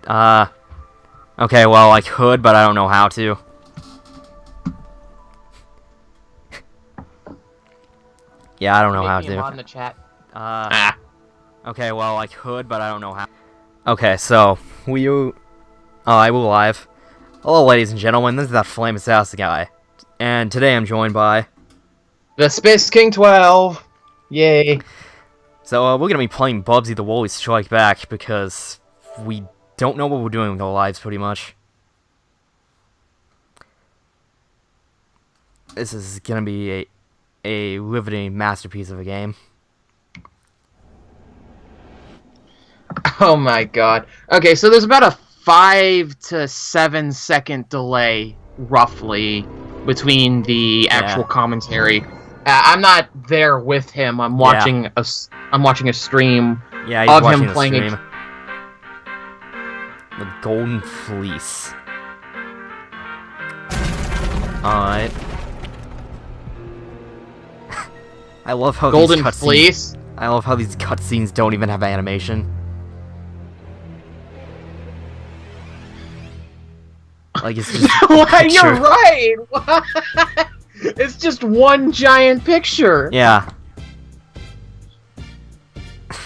Okay, well, I could, but I don't know how to. Yeah, I don't know how to. On the chat. Okay, well, I could, but I don't know how. Okay, so, I will live. Hello, ladies and gentlemen, this is that Famous Ass guy. And today I'm joined by... TheSpaceKing12! Yay. So, we're gonna be playing Bubsy the Woolies Strike Back, because we don't know what we're doing with our lives, pretty much. This is gonna be a riveting masterpiece of a game. Oh my god. Okay, so there's about a 5 to 7 second delay, roughly, between the actual commentary. I'm not there with him. I'm watching a stream of him playing the Golden Fleece. Alright. I love how Golden Fleece. I love how these cutscenes don't even have animation. Like, it's just You're right! It's just one giant picture! Yeah.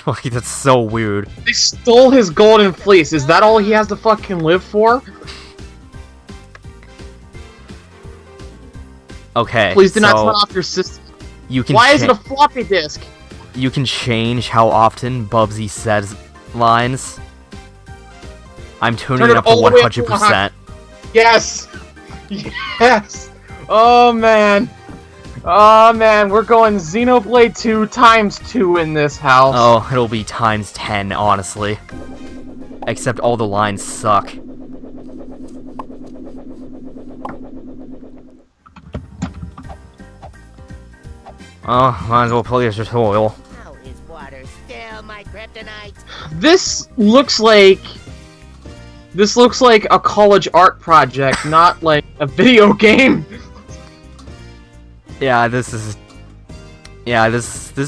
Like, that's so weird. They stole his golden fleece. Is that all he has to fucking live for? Okay, please do not turn off your system. Why is it a floppy disk? You can change how often Bubsy says lines. I'm turning it up to 100%. Yes! Yes! Oh man! Oh man, we're going Xenoblade 2 times 2 in this house. Oh, it'll be times 10, honestly. Except all the lines suck. Oh, might as well play as tutorial. How is water still my kryptonite? This looks like a college art project, not like a video game. Yeah, this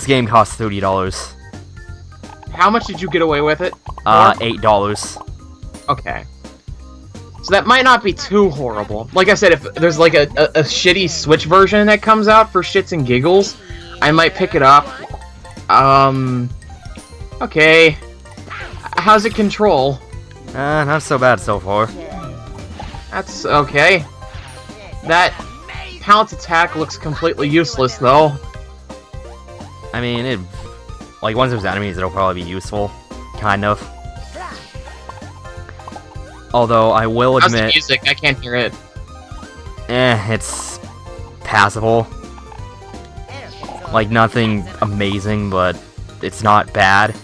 game costs $30. How much did you get away with it? $8. Okay. So that might not be too horrible. Like I said, if there's like a shitty Switch version that comes out for shits and giggles, I might pick it up. Okay. How's it control? Not so bad so far. That's okay. That pallet attack looks completely useless, though. I mean, once there's enemies, it'll probably be useful. Kind of. Although, I will admit... How's the music? I can't hear it. It's passable. Like, nothing amazing, but it's not bad.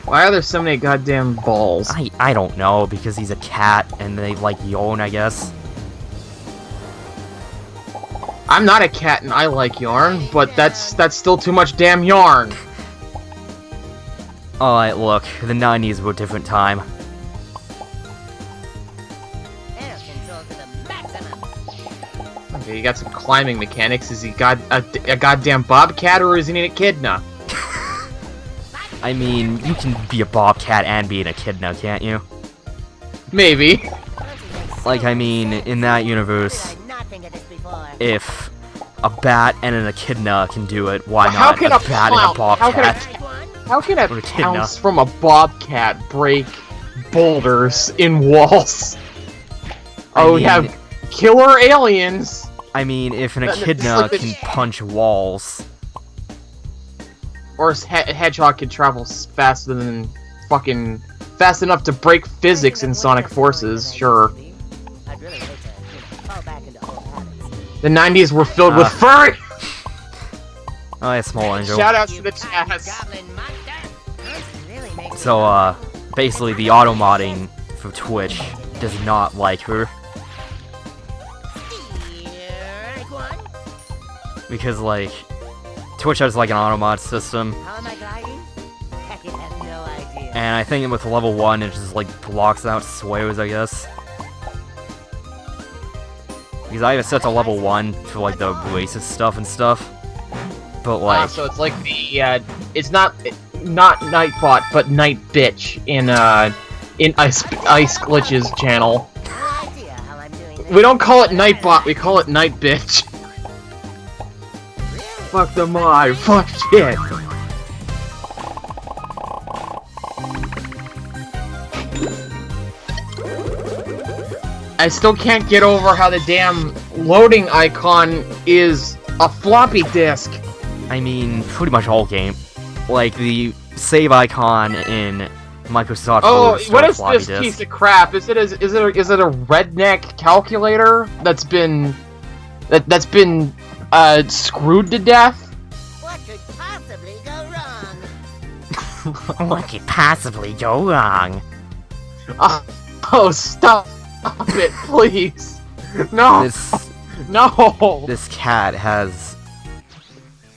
Why are there so many goddamn balls? I don't know, because he's a cat, and they like yarn, I guess. I'm not a cat and I like yarn, but that's still too much damn yarn. Alright, look, the 90s were a different time. Okay, you got some climbing mechanics. Is he got a goddamn bobcat or is he an echidna? I mean, you can be a bobcat and be an echidna, can't you? Maybe. Like, I mean, in that universe, if a bat and an echidna can do it, why not a bat and a bobcat? How can a pounce from a bobcat break boulders in walls? We have killer aliens! I mean, if an echidna can punch walls... Or a hedgehog can travel faster than fucking... fast enough to break physics in Sonic Forces, sure. The 90s were filled with furry! Oh, yeah, Small Angel. Shoutouts to the chat. So, basically the auto-modding for Twitch does not like her. Because, like, Twitch has, like, an auto-mod system. And I think with level 1, it just, like, blocks out swears, I guess. Because I have it set to level 1 for, like, the racist stuff and stuff. But, like... so it's like the, it's not... not Nightbot, but Night Bitch in Ice Glitch's channel. No idea how I'm doing this. We don't call it Nightbot, we call it Night Bitch. Fuck the mod, fuck shit. I still can't get over how the damn loading icon is a floppy disk. I mean, pretty much all game. Like, the save icon in Microsoft Oh, Word is what still a is floppy this disk. piece of crap? Is it a redneck calculator that's been screwed to death? What could possibly go wrong? What could possibly go wrong? Oh, stop it, please. No, no. This cat has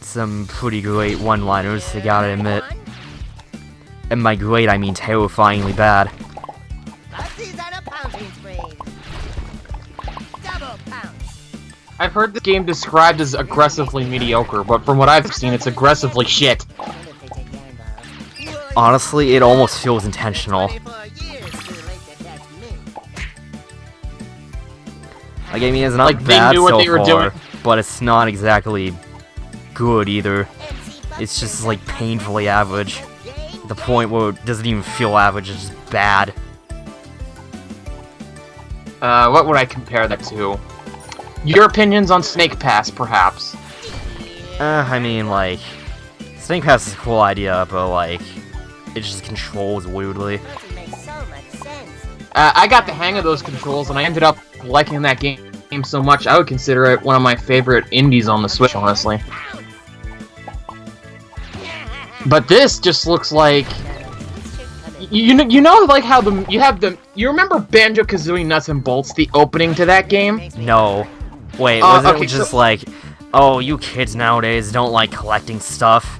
some pretty great one-liners, I gotta admit. And by great, I mean terrifyingly bad. Bubsy's on a pounding spree. Double pound. I've heard this game described as aggressively mediocre, but from what I've seen, it's aggressively shit. What if they take Gamble? Honestly, it almost feels intentional. 24 years too late to test me. Like, I mean, it's not Like, they bad knew what so they were far, doing. but it's not exactly good either. MC It's just, Buster like, painfully average. game The point where it doesn't even feel average, it's just bad. What would I compare that to? Your opinions on Snake Pass, perhaps? I mean, like, Snake Pass is a cool idea, but, like, it just controls weirdly. doesn't make so much sense. I got the hang of those controls, and I ended up liking that game so much, I would consider it one of my favorite indies on the Switch, honestly. But this just looks like... You know, like how you remember Banjo-Kazooie Nuts and Bolts, the opening to that game? No. Wait, was okay, it just so- like, oh, you kids nowadays don't like collecting stuff?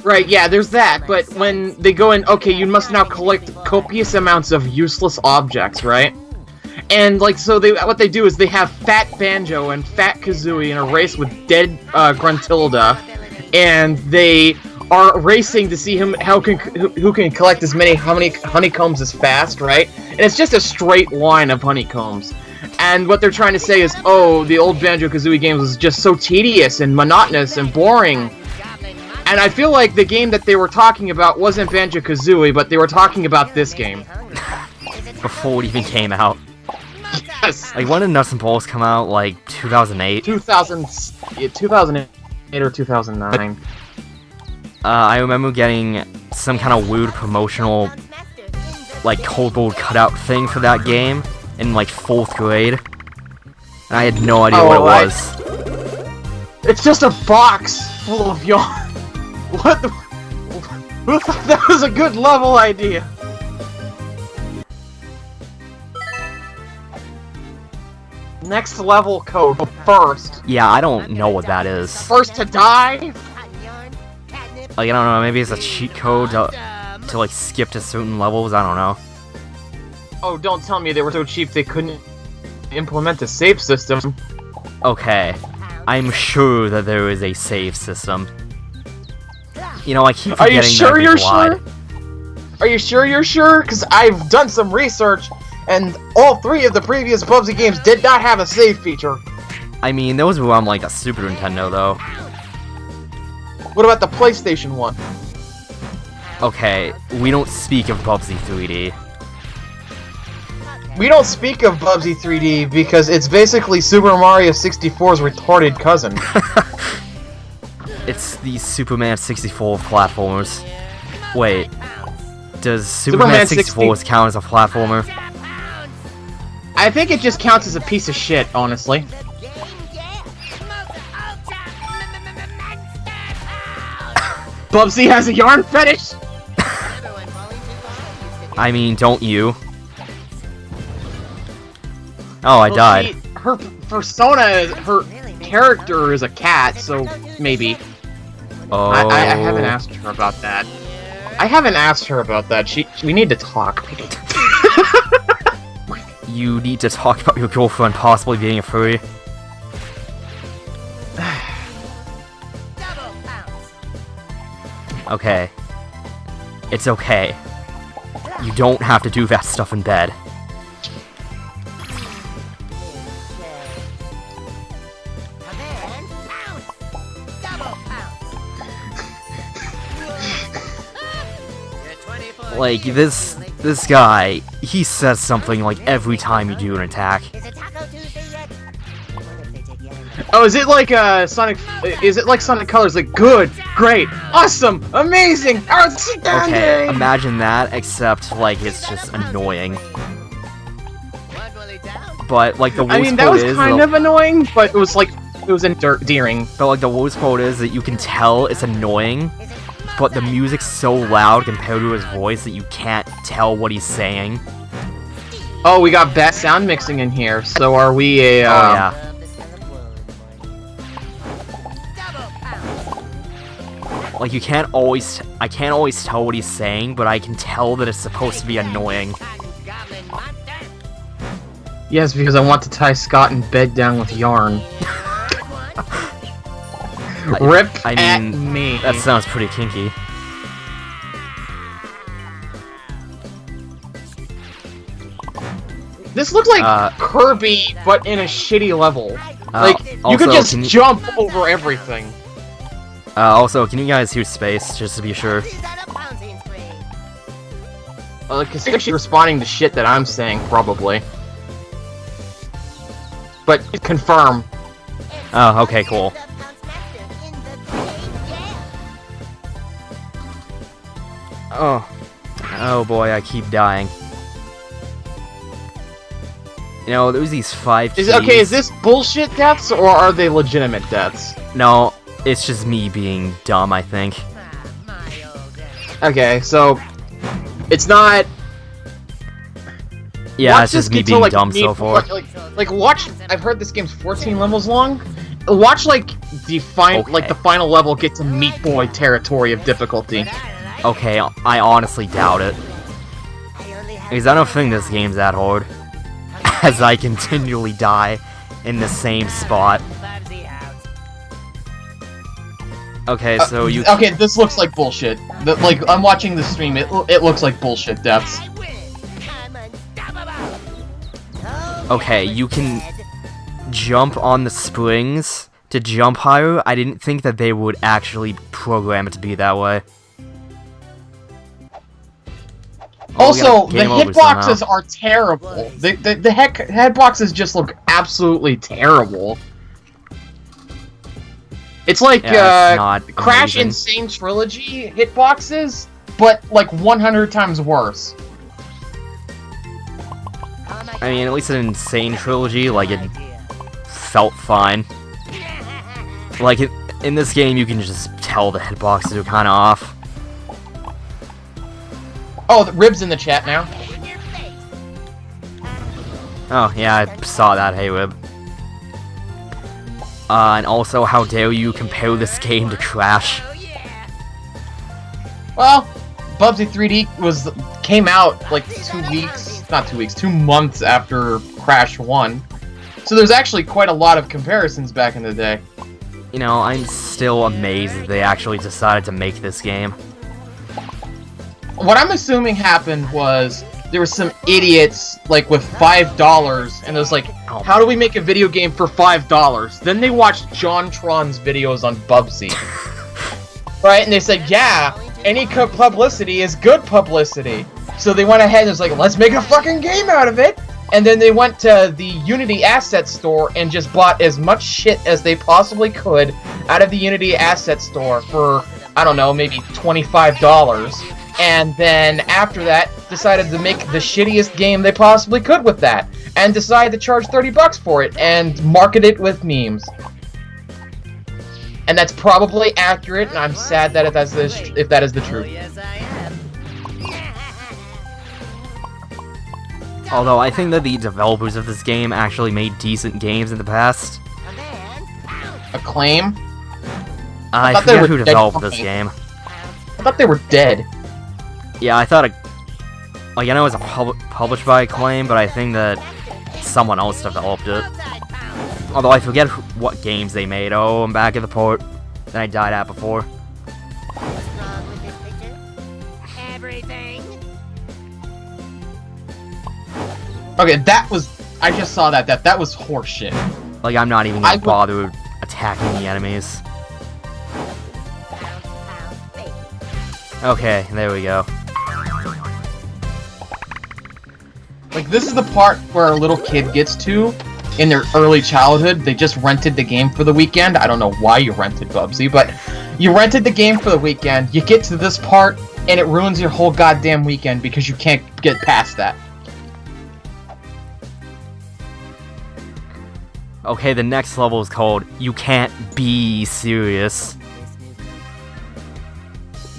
Right, yeah, there's that, but when they go in, okay, you must now collect copious amounts of useless objects, right? And, like, so what they do is they have Fat Banjo and Fat Kazooie in a race with dead Gruntilda, and they are racing to see who can collect as many honeycombs as fast, right? And it's just a straight line of honeycombs. And what they're trying to say is, oh, the old Banjo-Kazooie games was just so tedious and monotonous and boring. And I feel like the game that they were talking about wasn't Banjo-Kazooie, but they were talking about this game. Before it even came out. Yes! Like, when did Nuts and Bolts come out? Like, 2008? 2008 or 2009. I remember getting some kind of weird promotional, like, cardboard cutout thing for that game in, like, 4th grade. And I had no idea what it was. It's just a box full of yarn. What the... Who thought that was a good level idea? Next level code, but first. Yeah, I don't know what that is. First to die? Like, I don't know, maybe it's a cheat code to like, skip to certain levels, I don't know. Oh, don't tell me they were so cheap they couldn't implement a save system. Okay, I'm sure that there is a save system. You know, I keep Are you forgetting sure that you're people lied. sure? Are you sure you're sure? Because I've done some research, and all 3 of the previous Bubsy games did not have a save feature. I mean, those were on, like, the Super Nintendo, though. What about the PlayStation one? Okay, we don't speak of Bubsy 3D. We don't speak of Bubsy 3D because it's basically Super Mario 64's retarded cousin. It's the Superman 64 of platformers. Wait, does Superman 64 count as a platformer? I think it just counts as a piece of shit, honestly. Bubsy has a yarn fetish! I mean, don't you? Oh, I Well, died. see, her persona, her character is a cat, so maybe. Oh. I haven't asked her about that. I haven't asked her about that. We need to talk. You need to talk about your girlfriend possibly being a furry. Okay. It's okay. You don't have to do that stuff in bed. Command, pounce! Double pounce! You're 24 Like, years this guy, he says something like every time you do an attack. Is it Taco Tuesday yet? I wonder if they take Yang. Oh, is it like Sonic? Is it like Sonic Colors? Like good, great, awesome, amazing, outstanding. Okay, imagine that, except, like, it's just annoying. What will he down? But, like, the worst I mean, that part was is... kind of annoying, but it was endearing. But, like, the worst part is that you can tell it's annoying, Is it but the music's so loud compared to his voice that you can't tell what he's saying. Oh, we got bad sound mixing in here. So are we a? Oh, yeah. Love the smell of wood, boy. Double pounce! Like, I can't always tell what he's saying, but I can tell that it's supposed to be annoying. Goblin monster! Yes, because I want to tie Scott in bed down with yarn. Rip I at mean, me. that sounds pretty kinky. This looks like Kirby, but in a shitty level. Like, you also, could just can you- jump over everything. Also, can you guys hear space, just to be sure? He's on a pouncing spree. Like, it's actually responding to shit that I'm saying, probably. But confirm. Oh, okay, cool. The pounce master in the big jam. Oh boy, I keep dying. You know, there's these 5 keys. Is this bullshit deaths, or are they legitimate deaths? No, it's just me being dumb, I think. Ah, my old dad. Okay, so... It's not... Yeah, Watch it's just this me get to, being like, dumb so need- far. Like, watch... I've heard this game's 14 levels long. Watch, like, the Okay. final level get to Meat Boy territory of difficulty. Okay, I honestly doubt it. I only have Because I don't think this game's that hard. As I continually die in the same spot. Bubsy out. Okay, so you... Okay, this looks like bullshit. Like, I'm watching the stream, it looks like bullshit deaths. I win. I'm unstoppable. Okay, you can jump on the springs to jump higher. I didn't think that they would actually program it to be that way. Oh, we Also, got the game over hitboxes somehow. are terrible. The hitboxes just look absolutely terrible. It's like Yeah, it's not Crash amazing. Insane Trilogy hitboxes, but like 100 times worse. I mean, at least in Insane Trilogy, like, it felt fine. Like, in this game, you can just tell the hitboxes are kind of off. Oh, the Rib's in the chat now. Oh, yeah, I saw that, hey, Rib. And also, how dare you compare this game to Crash? Well, Bubsy 3D came out like 2 months after Crash 1. So there's actually quite a lot of comparisons back in the day. You know, I'm still amazed that they actually decided to make this game. What I'm assuming happened was there were some idiots like with $5 and it was like, Oh. how do we make a video game for $5? Then they watched JonTron's videos on Bubsy. Right? And they said, yeah, any publicity is good publicity. So they went ahead and was like, let's make a fucking game out of it. And then they went to the Unity Asset Store and just bought as much shit as they possibly could out of the Unity Asset Store for, I don't know, maybe $25. And then after that, decided to make the shittiest game they possibly could with that. And decided to charge $30 for it and market it with memes. And that's probably accurate, and I'm sad that if that is the truth. Yes, I am. Although, I think that the developers of this game actually made decent games in the past. Command, pounce, Acclaim? I thought they forget were who dead developed this company. game. I thought they were dead. Yeah, I thought like, I know it was published by Acclaim, but I think that someone else developed it. outside pounce. Although I forget what games they made. Oh, I'm back at the port that I died at before. What's wrong with this picture? Okay, that was... I just saw that. That was horseshit. Like, I'm not even gonna bother attacking the enemies. Okay, there we go. Like, this is the part where a little kid gets to in their early childhood. They just rented the game for the weekend. I don't know why you rented Bubsy, but you rented the game for the weekend. You get to this part, and it ruins your whole goddamn weekend because you can't get past that. Okay, the next level is called You Can't Be Serious.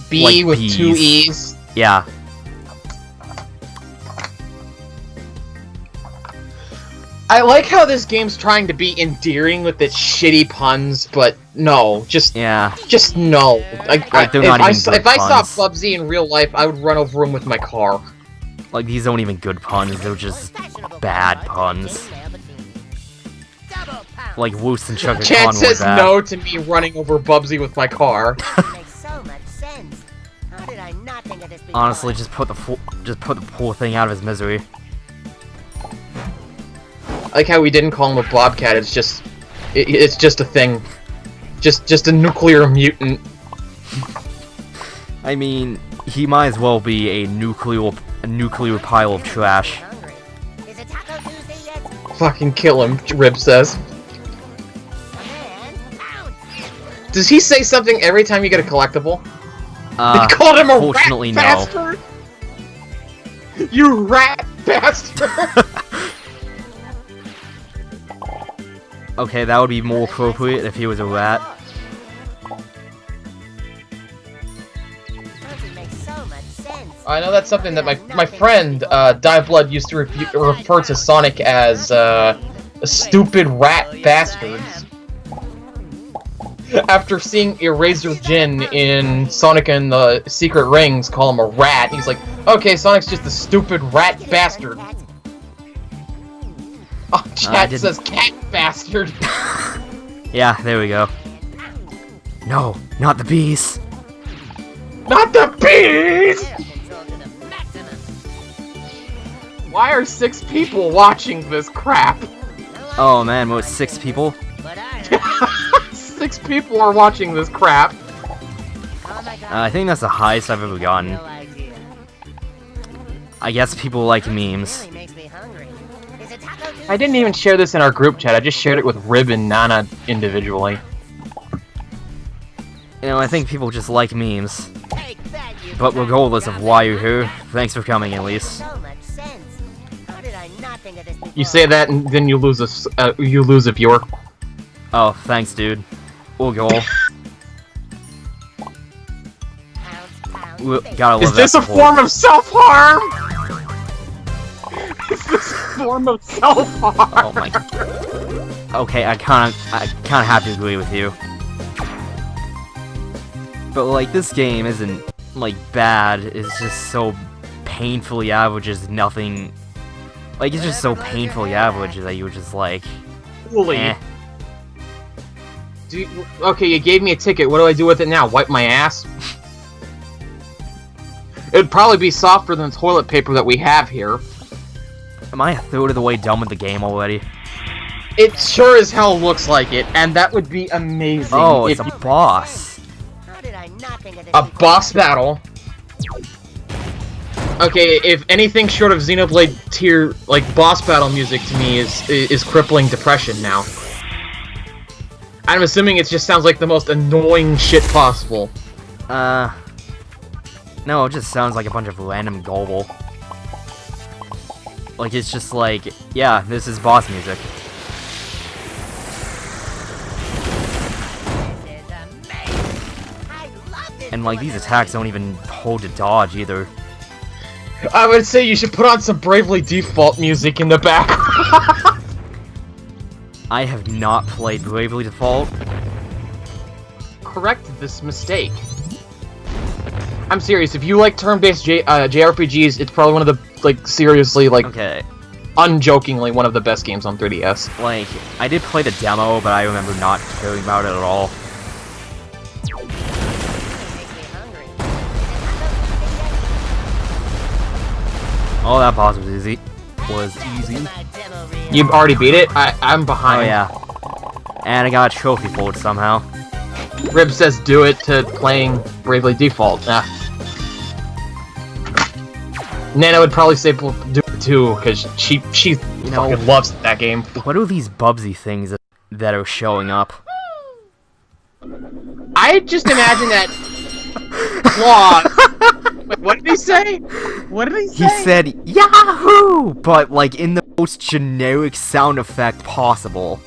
B Like with bees. 2 E's. Yeah. I like how this game's trying to be endearing with its shitty puns, but no, just Yeah. just no. Like, they're not even good if I saw puns. Bubsy in real life, I would run over him with my car. Like, these aren't even good puns, they're just bad puns. Like, Woos and Chugga Chad Khan were says bad. no to me running over Bubsy with my car. Makes so much sense. How did I not think of this before? Honestly, just put the poor thing out of his misery. I like how we didn't call him a bobcat. It's just a thing, just a nuclear mutant. I mean, he might as well be a nuclear pile of trash. Hungry. Is it Taco Tuesday yet? Fucking kill him, Rib says. Man, pound. Does he say something every time you get a collectible? Uh, They called him a fortunately, rat bastard. You rat bastard! Okay, that would be more appropriate if he was a rat. Bubsy makes so much sense. I know that's something that my friend Diveblood used to refer to Sonic as stupid rat bastards. After seeing Eraser Jin in Sonic and the Secret Rings call him a rat, he's like, okay, Sonic's just a stupid rat bastard. Oh, chat says cat bastard. Yeah, there we go. No, not the bees. Not the bees! Air control to the maximum. Why are 6 people watching this crap? Oh man, what, 6 people? But I 6 people are watching this crap. Oh my god. I think that's the highest I've ever gotten. No idea. I guess people like memes. Really makes me hungry. Is it Taco Tuesday? I didn't even share this in our group chat, I just shared it with Rib and Nana individually. You know, I think people just like memes. Take that, you But regardless of why you're here, thanks for coming at least. so much sense. How did I not think of this before? You say that and then you lose a viewer. Oh, thanks dude. We'll go. Gotta love Is this that a support. form of self-harm? Is this a form of self-harm? Oh my god. Okay, I kinda have to agree with you. But like, this game isn't like bad, it's just so painfully average as nothing. Like, it's just so painfully average that you were just like, Holy. eh. Okay, you gave me a ticket. What do I do with it now? Wipe my ass? It'd probably be softer than the toilet paper that we have here. Am I a third of the way done with the game already? It sure as hell looks like it, and that would be amazing. Oh, it's if a boss. How did I not think of this a before? boss battle. Okay, if anything short of Xenoblade tier, like boss battle music to me is crippling depression now. I'm assuming it just sounds like the most annoying shit possible. No, it just sounds like a bunch of random gobble. Like, it's just like, yeah, this is boss music. This is amazing. I love this And like, these delivery. attacks don't even hold to dodge either. I would say you should put on some Bravely Default music in the background. I have not played Bravely Default. Correct this mistake. I'm serious, if you like turn-based JRPGs, it's probably one of the, like, seriously, like, Okay, unjokingly one of the best games on 3DS. like, I did play the demo, but I remember not caring about it at all. Really makes me hungry. Is it Taco Tuesday yet? Oh, that boss was easy. was easy. You've already beat it? I'm behind. Oh yeah. And I got a trophy for it somehow. Rib says do it to playing Bravely Default. Nana would probably say do it too, because she fucking loves that game. What are these Bubsy things that are showing up? I just imagine that claw. Wait, what did he say? What did he say? He said Yahoo! But like in the most generic sound effect possible.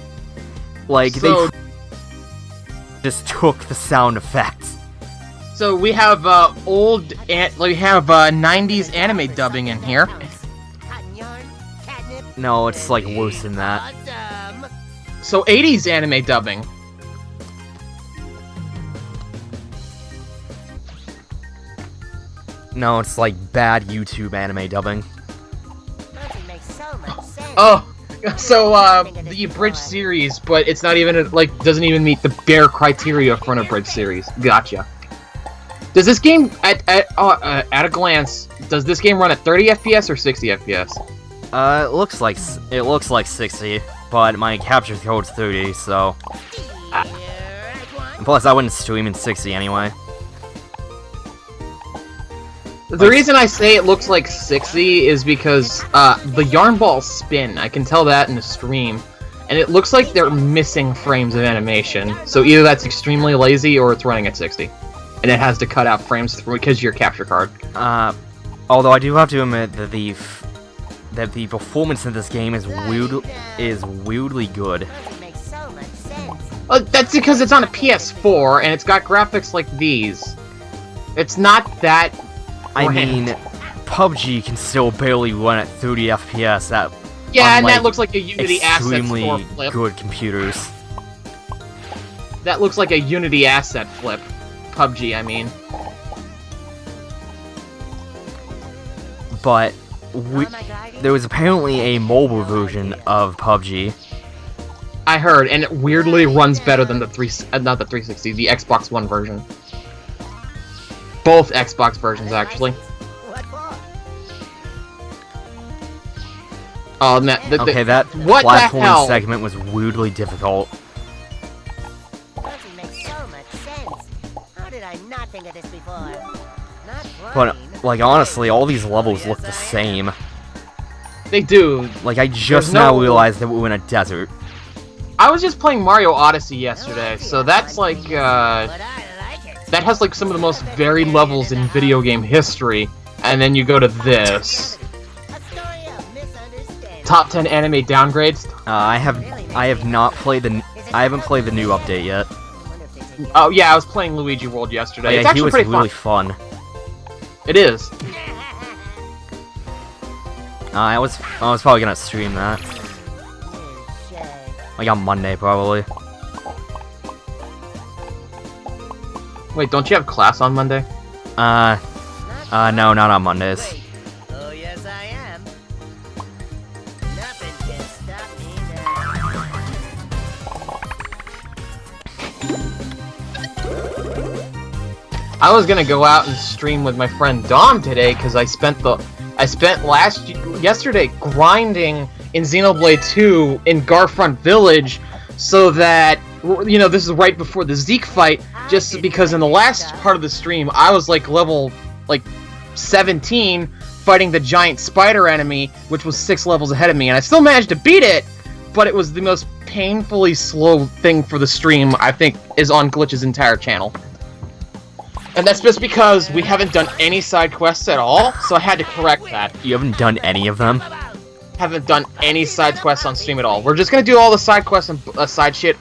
Like So- they just took the sound effects. So we have we have 90s anime dubbing in here. No, it's like worse than that. So 80s anime dubbing. No, it's like bad YouTube anime dubbing. Oh, so the abridged series, but it's not even like doesn't even meet the bare criteria for an abridged series. Gotcha. Does this game at a glance? Does this game run at 30 FPS or 60 FPS? It looks like 60, but my capture code's 30, so. And plus, I wouldn't stream in 60 anyway. The reason I say it looks like 60 is because the yarn balls spin. I can tell that in the stream, and it looks like they're missing frames of animation. So either that's extremely lazy or it's running at 60, and it has to cut out frames because of your capture card. Although I do have to admit that the performance in this game is weirdly good. That's because it's on a PS4 and it's got graphics like these. It's not that. I mean, PUBG can still barely run at 30 FPS at and that looks like a Unity asset extremely store flip. good computers. That looks like a Unity asset flip. PUBG, I mean. But there was apparently a mobile version of PUBG. I heard, and it weirdly runs better than the not the 360, the Xbox One version. Both Xbox versions, actually. Oh, man. Okay, that what platforming the hell? segment was weirdly difficult. But, like, honestly, all these levels look the same. They do. Like, I just now realized that we were in a desert. I was just playing Mario Odyssey yesterday, so that's like, that has like some of the most varied levels in video game history, and then you go to this. Top 10 anime downgrades. I haven't played the new update yet. Oh yeah, I was playing Luigi World yesterday. Oh, yeah, it's actually pretty really fun. fun. It is. I was probably gonna stream that. Like on Monday, probably. Wait, don't you have class on Monday? No, not on Mondays. Oh yes, I am. Nothing can stop me now. I was gonna go out and stream with my friend Dom today because I spent yesterday grinding in Xenoblade 2 in Garfront Village, so that, you know, this is right before the Zeke fight, just because in the last part of the stream, I was like level, 17, fighting the giant spider enemy, which was 6 levels ahead of me, and I still managed to beat it, but it was the most painfully slow thing for the stream, I think, is on Glitch's entire channel. And that's just because we haven't done any side quests at all, so I had to correct that. You haven't done any of them? Haven't done any side quests on stream at all. We're just gonna do all the side quests and side shit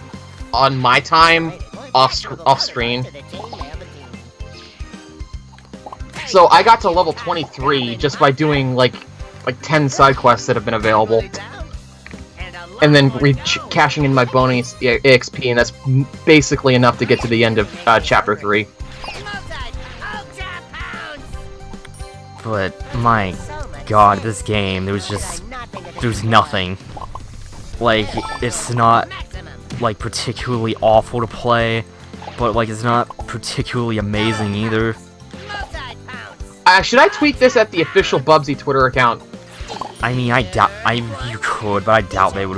on my time, off screen. So I got to level 23 just by doing like 10 side quests that have been available, and then cashing in my bonus EXP, and that's basically enough to get to the end of chapter 3. But my god, this game, there's nothing. Like, it's not, like, particularly awful to play, but, like, it's not particularly amazing either. Should I tweet this at the official Bubsy Twitter account? I mean, I doubt you could, but I doubt they would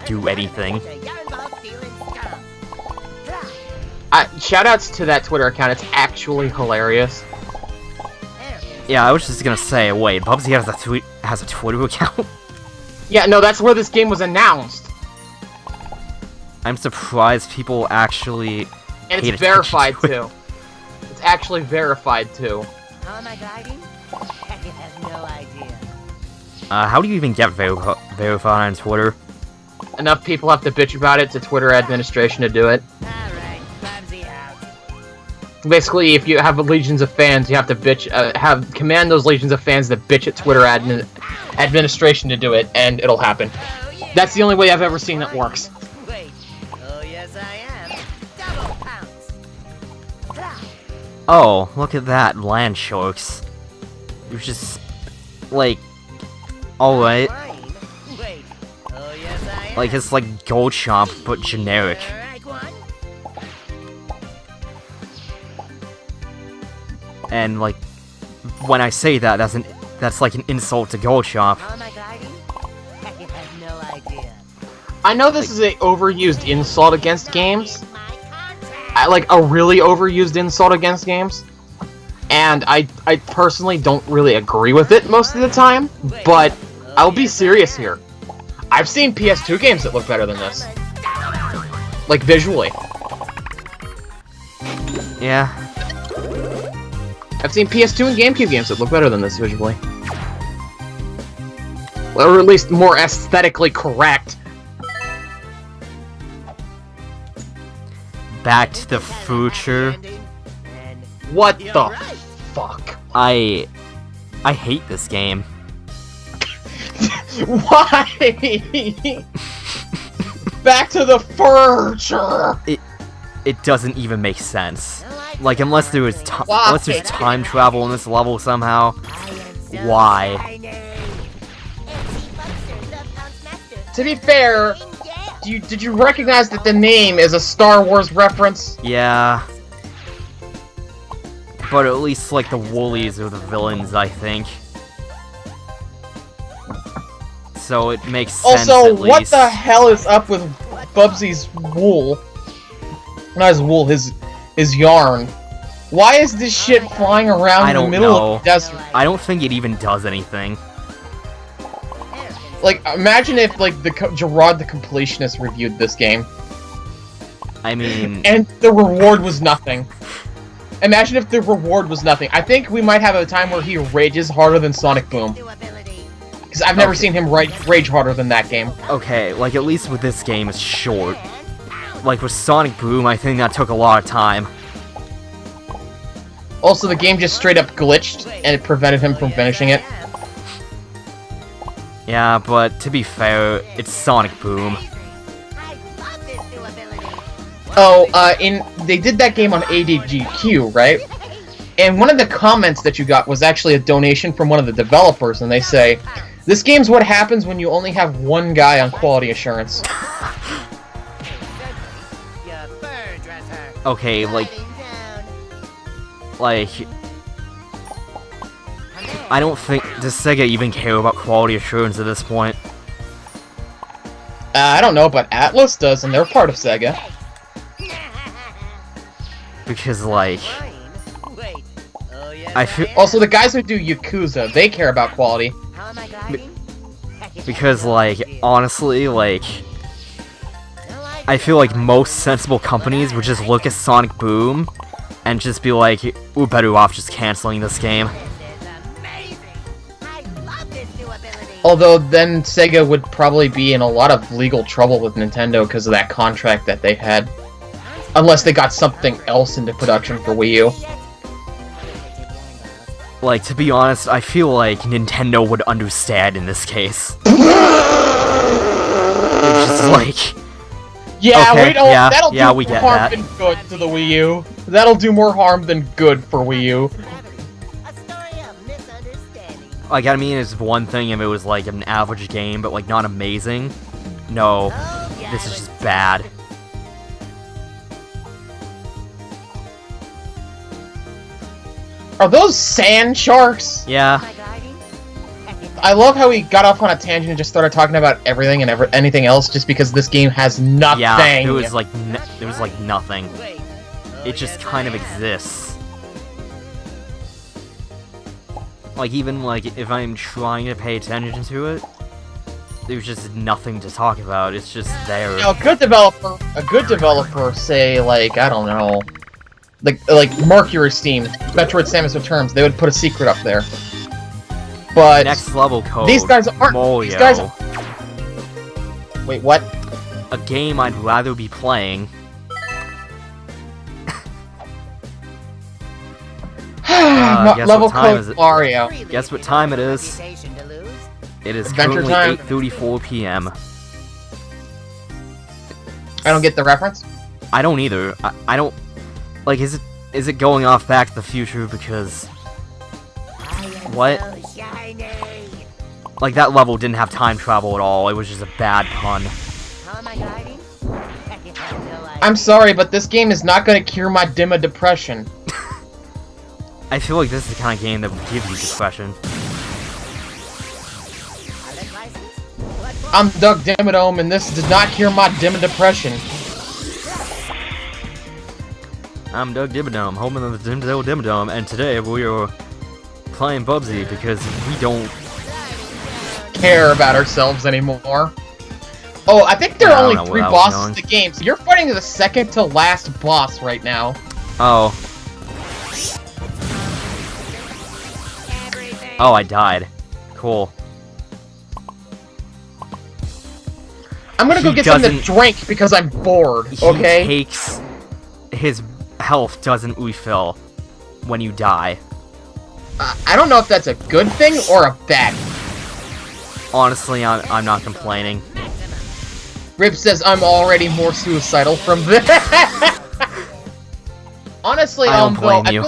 do anything. Shoutouts to that Twitter account. It's actually hilarious. Yeah, I was just gonna say, wait, Bubsy has a Twitter account? Yeah, no, that's where this game was announced. I'm surprised people actually. And it's verified too. It's actually verified too. How am I guiding? I have no idea. How do you even get verified on Twitter? Enough people have to bitch about it to Twitter administration to do it. Alright, Bubsy out. Basically, if you have legions of fans, you have to bitch, command those legions of fans to bitch at Twitter administration to do it, and it'll happen. Oh, yeah. That's the only way I've ever seen that works. Wait. Oh, yes, I am. Double pounce. Oh, look at that, land sharks. It was just like, alright, Fine. Wait. Oh, yes, I am. like it's like Gold Chomp but generic. Alright, one. And like, when I say that, that's like an insult to Gold Chomp. How am I guiding? I have no idea. I know this is a overused insult against games. My contact. Like a really overused insult against games. And I personally don't really agree with it most of the time, but I'll be serious here. I've seen PS2 games that look better than this. Like, visually. Yeah, I've seen PS2 and GameCube games that look better than this visually. Or at least more aesthetically correct. Back to the Future. What the fuck? I hate this game. Why? Back to the future. It doesn't even make sense. Like, unless there's Why? time travel in this level somehow. Why? To be fair, did you recognize that the name is a Star Wars reference? Yeah. But at least, like, the Woolies are the villains, I think. So it makes sense, Also, at what least. the hell is up with Bubsy's wool? Not his wool, his yarn. Why is this shit flying around I in the don't middle know. of the desert? I don't think it even does anything. Like, imagine if, like, Gerard the Completionist reviewed this game, I mean, and the reward was nothing. Imagine if the reward was nothing. I think we might have a time where he rages harder than Sonic Boom. Because I've never seen him rage harder than that game. okay, like, at least with this game, it's short. Like, with Sonic Boom, I think that took a lot of time. Also, the game just straight up glitched, and it prevented him from finishing it. Yeah, but to be fair, it's Sonic Boom. Oh, they did that game on ADGQ, right? And one of the comments that you got was actually a donation from one of the developers, and they say, "This game's what happens when you only have one guy on quality assurance." Okay, like, I don't think, does Sega even care about quality assurance at this point? I don't know, but Atlas does, and they're part of Sega. Because, like, I feel, Also, the guys who do Yakuza, they care about quality. because, like, honestly, like, I feel like most sensible companies would just look at Sonic Boom and just be like, we're better off just canceling this game. Although then Sega would probably be in a lot of legal trouble with Nintendo because of that contract that they had. Unless they got something else into production for Wii U. Like, to be honest, I feel like Nintendo would understand in this case. It's just like, Yeah, okay, that'll yeah, do we more get harm that. than good to the Wii U. That'll do more harm than good for Wii U. like, I mean, it's one thing if it was like an average game, but like not amazing. No, this is just bad. Are those sand sharks? Yeah, I love how he got off on a tangent and just started talking about everything and anything else just because this game has nothing. Yeah, it was like nothing. It just kind of exists. Like, even like if I'm trying to pay attention to it, there's just nothing to talk about. It's just there. You know, a good developer, say like I don't know, like Mercury Steam, Metroid Samus Returns, they would put a secret up there. But next level code. These guys aren't. Molio. These guys. Wait, what? A game I'd rather be playing. Guess Level what time code is it? Mario. Guess what time it is? It is Adventure currently time. 8:34 p.m. I don't get the reference. I don't either. I don't like. Is it going off Back to the Future because what? Like that level didn't have time travel at all. It was just a bad pun. I'm sorry, but this game is not going to cure my Dimma depression. I feel like this is the kind of game that would give you depression. I'm Doug Dimmadome, and this did not cure my Dimma depression. I'm Doug Dimmadome, home of the Dimmadome, and today we are playing Bubsy because we don't care about ourselves anymore. Oh, I think there are only 3 bosses in the game, so you're fighting the second to last boss right now. Oh. Oh, I died. Cool. I'm gonna go get something to drink because I'm bored, okay? He takes... His health doesn't refill when you die. I don't know if that's a good thing or a bad thing. Honestly, I'm not complaining. Rib says I'm already more suicidal from this. Honestly, I don't blame you.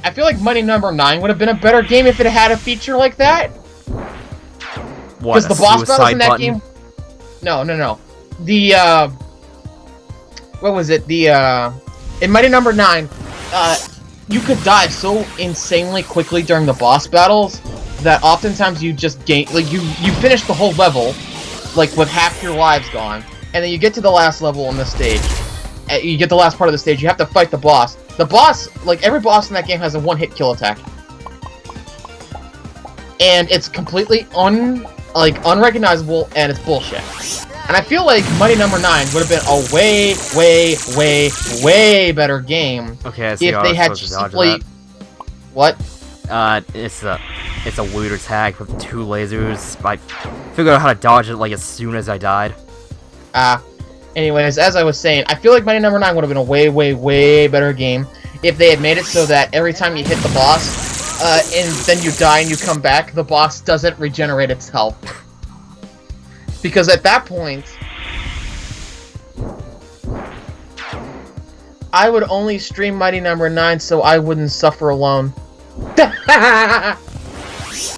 I feel like Money Number 9 would have been a better game if it had a feature like that. What, because the boss battles in that game. No. The what was it? In Mighty Number 9, you could die so insanely quickly during the boss battles that oftentimes you just gain, like you finish the whole level, like with half your lives gone, and then you get to the last level on the stage. You get the last part of the stage. You have to fight the boss. The boss, like every boss in that game, has a one-hit kill attack, and it's completely unrecognizable, and it's bullshit. And I feel like Mighty Number 9 would have been a way better game if they had simply... What? It's a weird attack with 2 lasers. I figured out how to dodge it like as soon as I died. Anyways, as I was saying, I feel like Mighty Number 9 would have been a way better game if they had made it so that every time you hit the boss, and then you die and you come back, the boss doesn't regenerate its health. Because at that point, I would only stream Mighty Number 9 so I wouldn't suffer alone.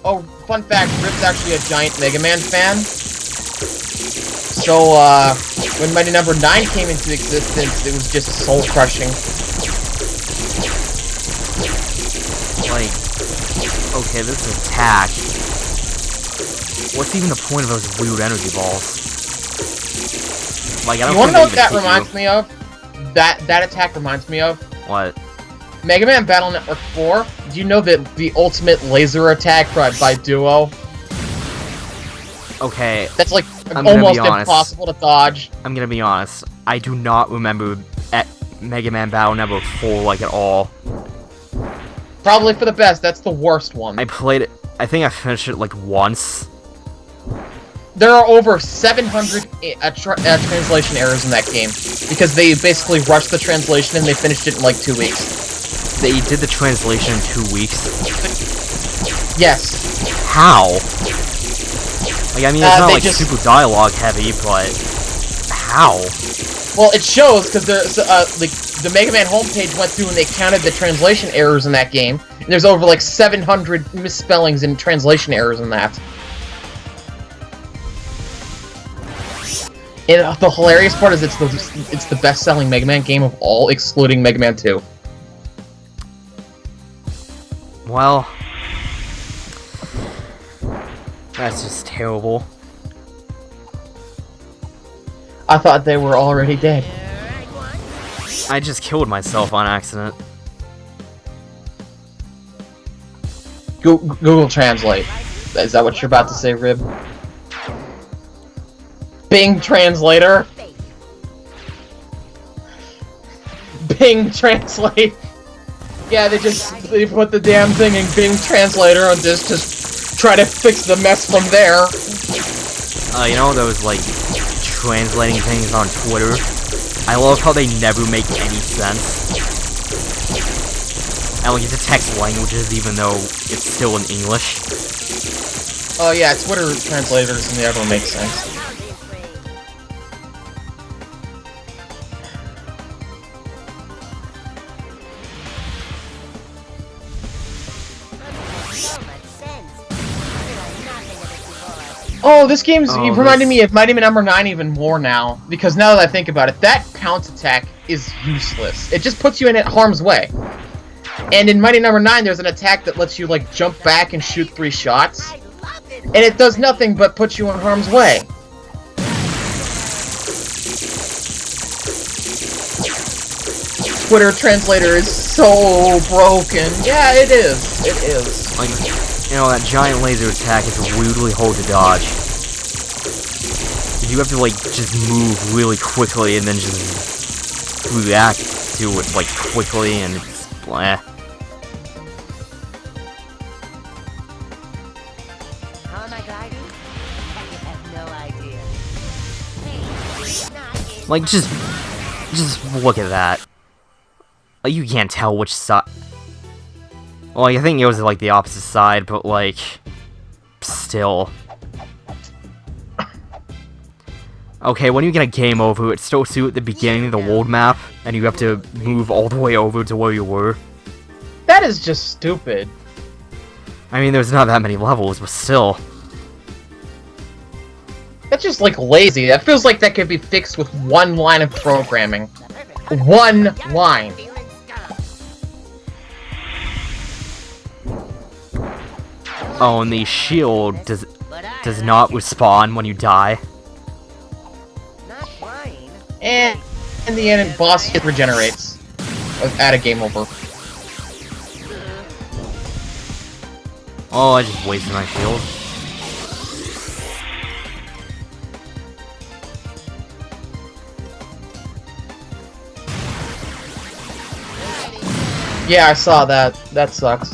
Oh, fun fact, Rip's actually a giant Mega Man fan. So, when Mighty Number 9 came into existence, it was just soul-crushing. Like, okay, this attack... What's even the point of those weird energy balls? Like, I don't. You wanna know what that reminds me of? That attack reminds me of? What? Mega Man Battle Network 4. Do you know that the ultimate laser attack by Duo? Okay. That's like almost impossible to dodge. I'm gonna be honest. I do not remember at Mega Man Battle Network 4 like at all. Probably for the best. That's the worst one. I played it. I think I finished it like once. There are over 700 translation errors in that game, because they basically rushed the translation and they finished it in like 2 weeks. They did the translation in 2 weeks? Yes. How? Like, I mean, it's not like super dialogue heavy, but how? Well, it shows, because the Mega Man homepage went through and they counted the translation errors in that game, and there's over like 700 misspellings and translation errors in that. And the hilarious part is it's the best-selling Mega Man game of all, excluding Mega Man 2. Well, That's just terrible. I thought they were already dead. I just killed myself on accident. Google Translate. Is that what you're about to say, Rib? Bing Translator. Bing Translate. Yeah, they put the damn thing in Bing Translator and just try to fix the mess from there. You know those, like, translating things on Twitter? I love how they never make any sense. And like, it's a text languages even though it's still in English. Oh yeah, Twitter translators never make sense. Oh, this game's reminded me of Mighty Number 9 even more now. Because now that I think about it, that pounce attack is useless. It just puts you in harm's way. And in Mighty Number 9, there's an attack that lets you, like, jump back and shoot 3 shots. And it does nothing but put you in harm's way. Twitter translator is so broken. Yeah, it is. It is. Like, you know, that giant laser attack is weirdly hard to dodge. You have to, like, just move really quickly and then just react to it, like, quickly, and it's blah. How am I gliding? I have no idea. Hey, Like, just look at that. Like, you can't tell which side. Well, I think it was, like, the opposite side, but, like, still. Okay, when you get a game over, it starts you at the beginning of the world map, and you have to move all the way over to where you were. That is just stupid. I mean, there's not that many levels, but still. That's just, like, lazy. That feels like that could be fixed with one line of programming. One line. Oh, and the shield does not respawn when you die. not flying. And in the end, boss regenerates at a game over. Oh, I just wasted my shield. Yeah, I saw that. That sucks.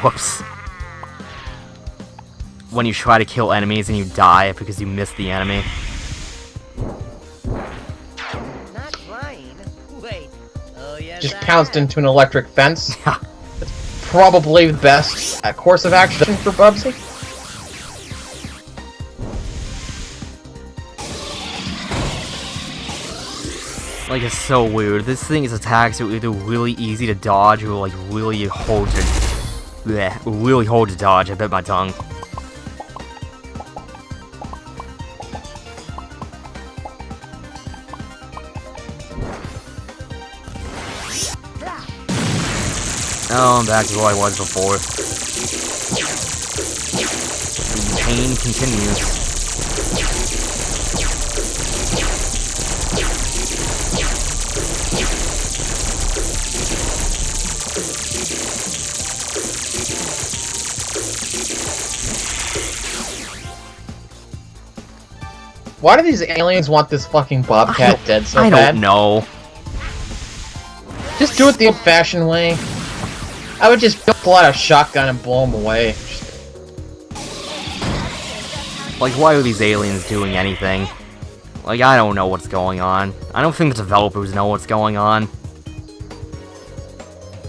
Whoops. When you try to kill enemies and you die because you missed the enemy. Not flying. Wait. Oh yes. Just I pounced am. into an electric fence. Yeah. Probably the best course of action for Bubsy. Like, it's so weird. This thing's attacks are either really easy to dodge or, like, really hard to... bleh, really hard to dodge, I bit my tongue. Oh, I'm back to where I was before. The pain continues. Why do these aliens want this fucking Bobcat dead so I bad? don't know. Just do it the old-fashioned way. I would just pull out a shotgun and blow them away. Like, why are these aliens doing anything? Like, I don't know what's going on. I don't think the developers know what's going on.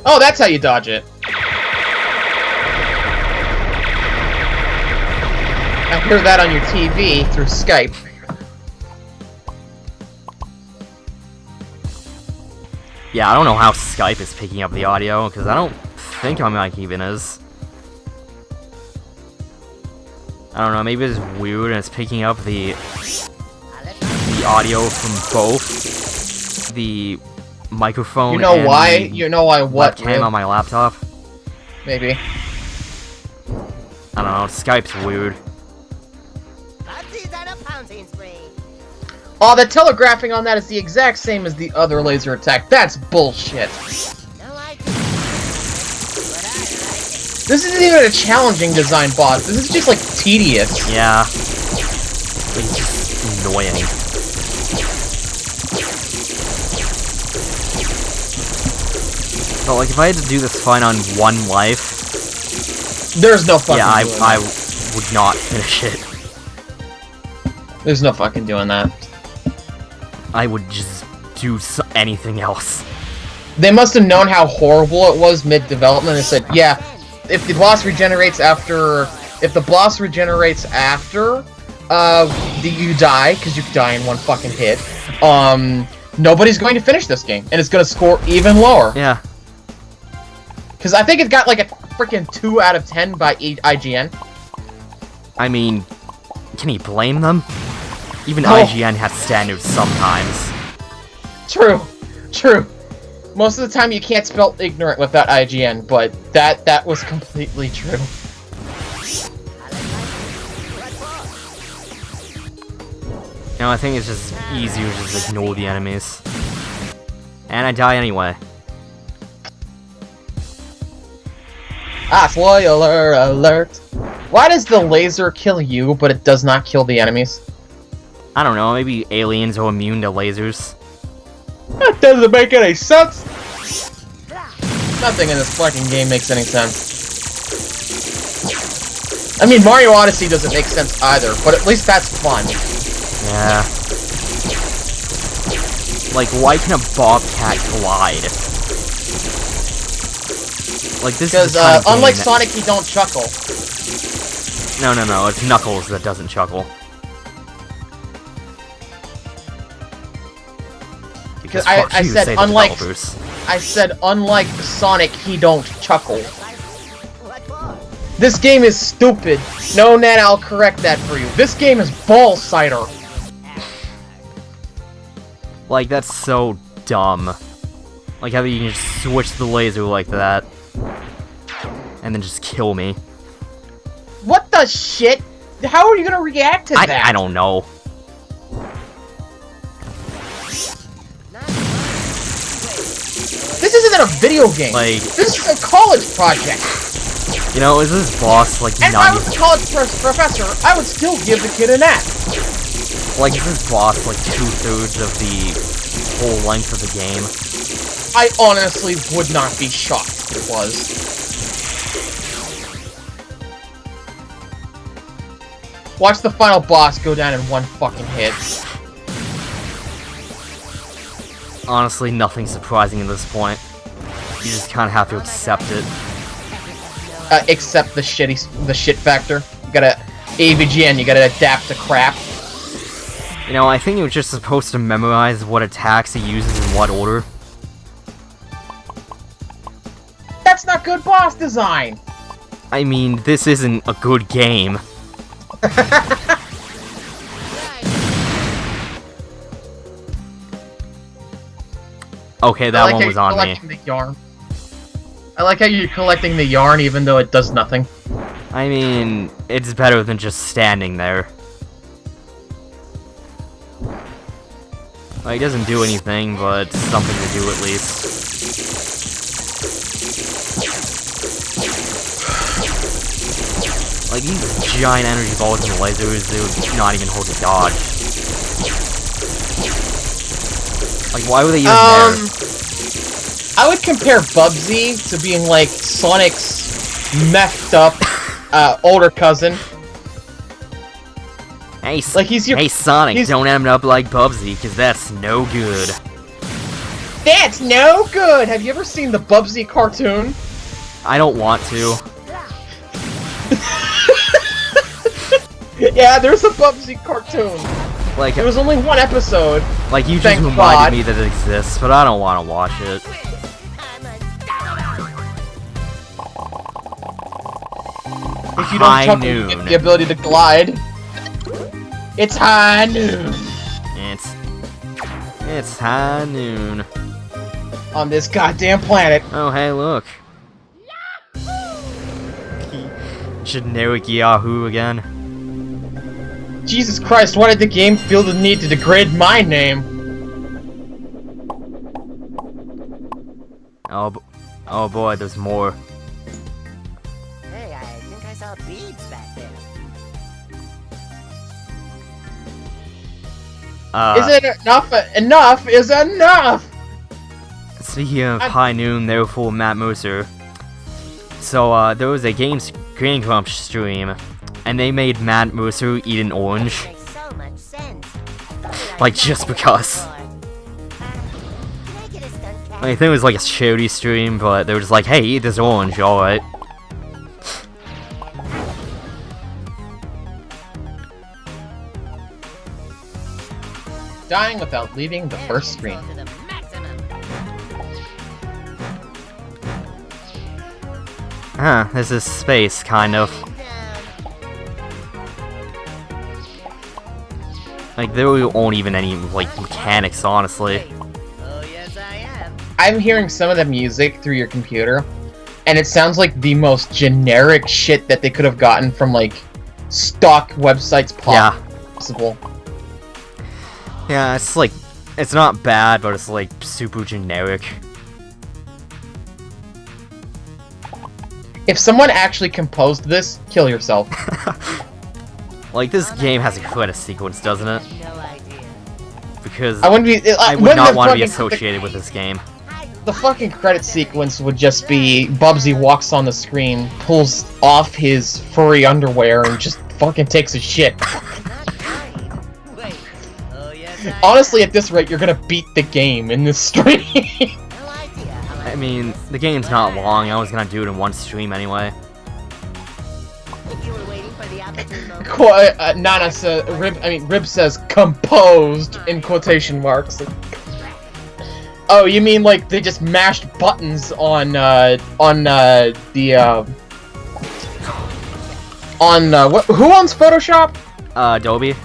Oh, that's how you dodge it. I hear that on your TV through Skype. Yeah, I don't know how Skype is picking up the audio, because I don't think my mic even is. I don't know, maybe it's weird and it's picking up the audio from both the microphone. You know and why? the You know why what? webcam on my laptop. Maybe. I don't know. Skype's weird. Bubsy's on a pouncing spree. Oh, the telegraphing on that is the exact same as the other laser attack. That's bullshit. No idea. But I like it. This isn't even a challenging design boss. This is just like tedious. Yeah. It's just annoying. But like, if I had to do this fight on one life, There's no fucking. yeah, doing I that. would not finish it. There's no fucking doing that. I would just do anything else. They must have known how horrible it was mid-development. They said, yeah, if the boss regenerates after, you die because you die in one fucking hit. Nobody's going to finish this game, and it's going to score even lower. Yeah. Because I think it got like a freaking 2 out of 10 by IGN. I mean, can you blame them? Even No. IGN has standards sometimes. True. Most of the time you can't spell ignorant without IGN, but that was completely true. You know, I think it's just easier to just ignore the enemies. And I die anyway. Ah, spoiler alert. Why does the laser kill you, but it does not kill the enemies? I don't know, maybe aliens are immune to lasers. That doesn't make any sense! Nothing in this fucking game makes any sense. I mean, Mario Odyssey doesn't make sense either, but at least that's fun. Yeah. Like, why can a bobcat glide? Like, this is Because, the kind of unlike game Sonic, he don't chuckle. No, it's Knuckles that doesn't chuckle. Because fuck I you, said, say the unlike... developers. I said, unlike Sonic, he don't chuckle. What for? This game is stupid. No, Nat, I'll correct that for you. This game is ball cider. Like, that's so dumb. Like, how you can just switch the laser like that. And then just kill me. What the shit? How are you gonna react to that? I don't know. This isn't a video game. Like, This is a college project. you know, is this boss, like, And if I was a college professor, I would still give the kid an F. Like, is this boss, like, 2/3 of the whole length of the game? I honestly would not be shocked if it was. Watch the final boss go down in one fucking hit. Honestly, nothing surprising at this point. You just kind of have to accept it. Except the shit factor. You gotta AVGN. You gotta adapt to crap. You know, I think you're just supposed to memorize what attacks he uses in what order. That's not good boss design. I mean, this isn't a good game. Okay, that one was on me. The yarn. I like how you're collecting the yarn even though it does nothing. I mean, it's better than just standing there. Like, it doesn't do anything, but it's something to do at least. Like, these giant energy balls and lasers, they would not even hold a dodge. Like, why were they even there? I would compare Bubsy to being like Sonic's messed up older cousin. Hey, Like he's your hey Sonic, he's- don't end up like Bubsy, because that's no good. That's no good. Have you ever seen the Bubsy cartoon? I don't want to. Yeah, there's a Bubsy cartoon. Like, There was only one episode. like you just thank reminded God. me that it exists, but I don't want to watch it. If you don't High chuckle, you get noon. the ability to glide. It's high noon. It's high noon. On this goddamn planet. Oh, hey, look. Generic Yahoo again. Jesus Christ, why did the game feel the need to degrade my name? Oh boy, there's more. Hey, I think I saw beads back there. Is it enough? Enough is enough! Speaking of high noon, therefore Matt Mercer. So, there was a Game Grumps stream, and they made Matt Mercer eat an orange. Makes so much sense. Like, just because. I think it was like a charity stream, but they were just like, hey, eat this orange, alright. Dying without leaving the first screen. Huh, this is space, kind of. Like, there aren't even any, like, mechanics, honestly. Oh, yes, I am. I'm hearing some of the music through your computer, and it sounds like the most generic shit that they could have gotten from, like, stock websites possible. Yeah, it's like, it's not bad, but it's like super generic. If someone actually composed this, kill yourself. Like, this game has a credit sequence, doesn't it? No idea. Because I wouldn't be. I would not want to be associated with this game. The fucking credit sequence would just be Bubsy walks on the screen, pulls off his furry underwear, and just fucking takes a shit. Wait. Oh, yes, I Honestly, at this rate, you're gonna beat the game in this stream. No idea how I mean, the game's not long. I was gonna do it in one stream anyway. If you were waiting for the opportune moment. Nana says, Rib says composed in quotation marks. Oh, you mean like they just mashed buttons on what? Who owns Photoshop? Adobe?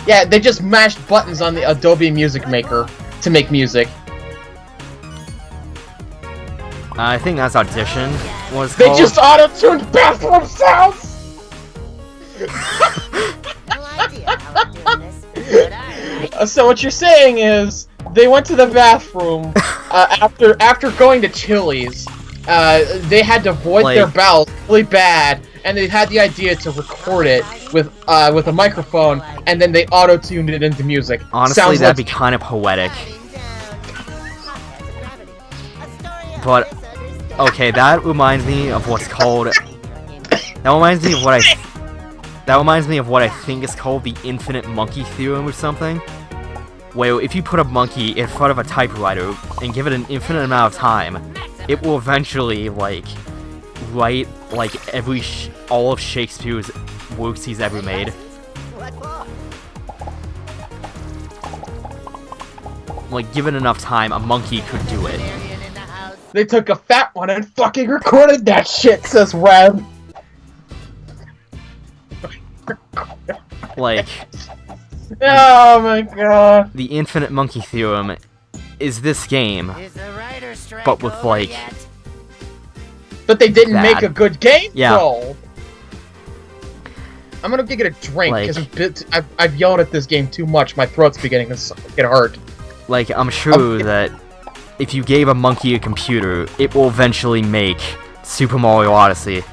Yeah, they just mashed buttons on the Adobe Music Maker to make music. I think that's Audition was They called. just auto-tuned bathroom sounds! No idea how I'm doing this, but I like So what you're saying is, they went to the bathroom, after going to Chili's, they had to void Like- their bowels really bad, and they had the idea to record it with a microphone, and then they auto-tuned it into music. Honestly, Sounds that'd like- be kind of poetic. writing down. Podcast of gravity. A story of But- misunderstanding. Okay, that reminds me of what's called. That reminds me of what I. That reminds me of what I think is called the infinite monkey theorem or something. Where if you put a monkey in front of a typewriter and give it an infinite amount of time, it will eventually, like, write, like, all of Shakespeare's works he's ever made. What for? Like, given enough time, a monkey could do it. Marion in the house. They took a fat one and fucking recorded that shit, says Reb. Like, Oh my god. the infinite monkey theorem is this game, Is the writer strike but with, over like, yet? But they didn't Bad. make a good game, Yeah. though. I'm gonna go get a drink, Like- because I've yelled at this game too much. My throat's beginning to get hurt. like, I'm sure that if you gave a monkey a computer, it will eventually make Super Mario Odyssey.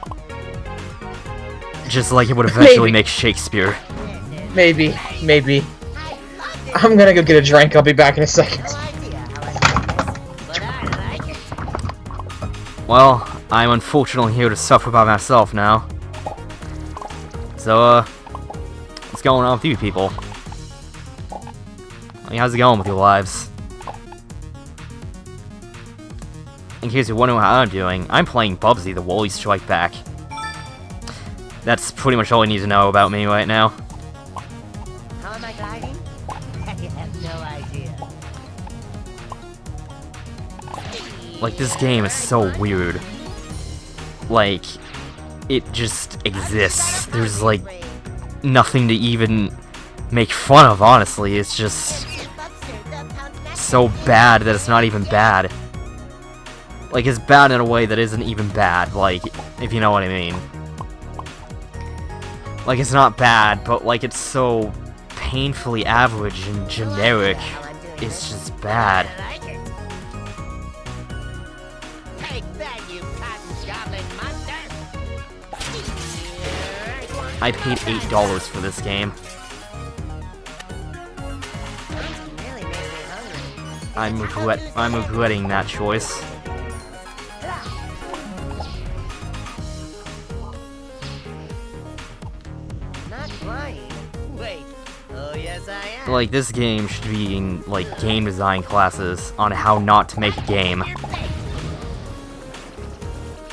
Just like it would eventually Maybe. make Shakespeare. Maybe. I'm gonna go get a drink. I'll be back in a second. No idea how I'm doing this, but I like it. Well, I'm unfortunately here to suffer by myself now. So, what's going on with you people? Like, how's it going with your lives? In case you're wondering how I'm doing, I'm playing Bubsy, the Woolies Strike Back. That's pretty much all you need to know about me right now. How am I gliding? I have no idea. Like, this game is so weird. Like, it just exists. There's, like, nothing to even make fun of, honestly. It's just... so bad that it's not even bad. Like, it's bad in a way that isn't even bad, like, if you know what I mean. Like, it's not bad, but, like, it's so painfully average and generic. It's just bad. I paid $8 for this game. I'm regretting that choice. Like, this game should be in, like, game design classes on how not to make a game.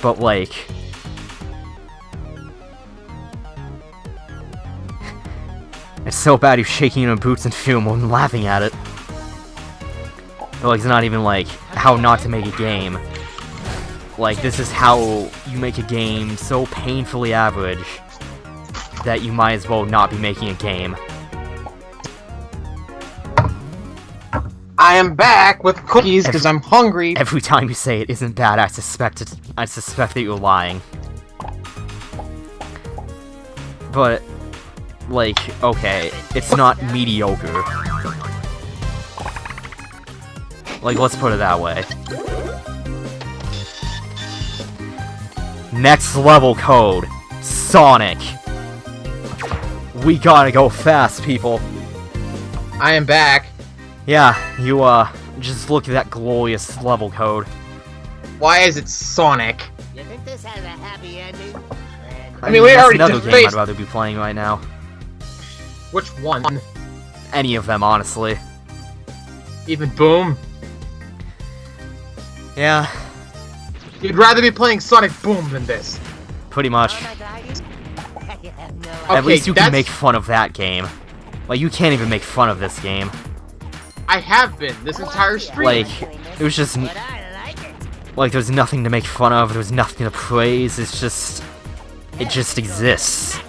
But, like... it's so bad you're shaking your boots and film and laughing at it. But, like, it's not even, like, how not to make a game. Like, this is how you make a game so painfully average that you might as well not be making a game. I am back with cookies because I'm hungry. Every time you say it isn't bad, I suspect that you're lying. But, like, okay, it's not mediocre. Like, let's put it that way. Next level code. Sonic. We gotta go fast, people. I am back. Yeah, you, just look at that glorious level code. Why is it Sonic? You think this has a happy ending? I mean, we that's already another game I'd faced... rather be playing right now. Which one? Any of them, honestly. Even Boom? Yeah, You'd rather be playing Sonic Boom than this. pretty much. Okay, At least you can that's- make fun of that game. Like, you can't even make fun of this game. I have been this entire stream. Like, it was just... like, there's nothing to make fun of, there's nothing to praise, it's just... it just exists.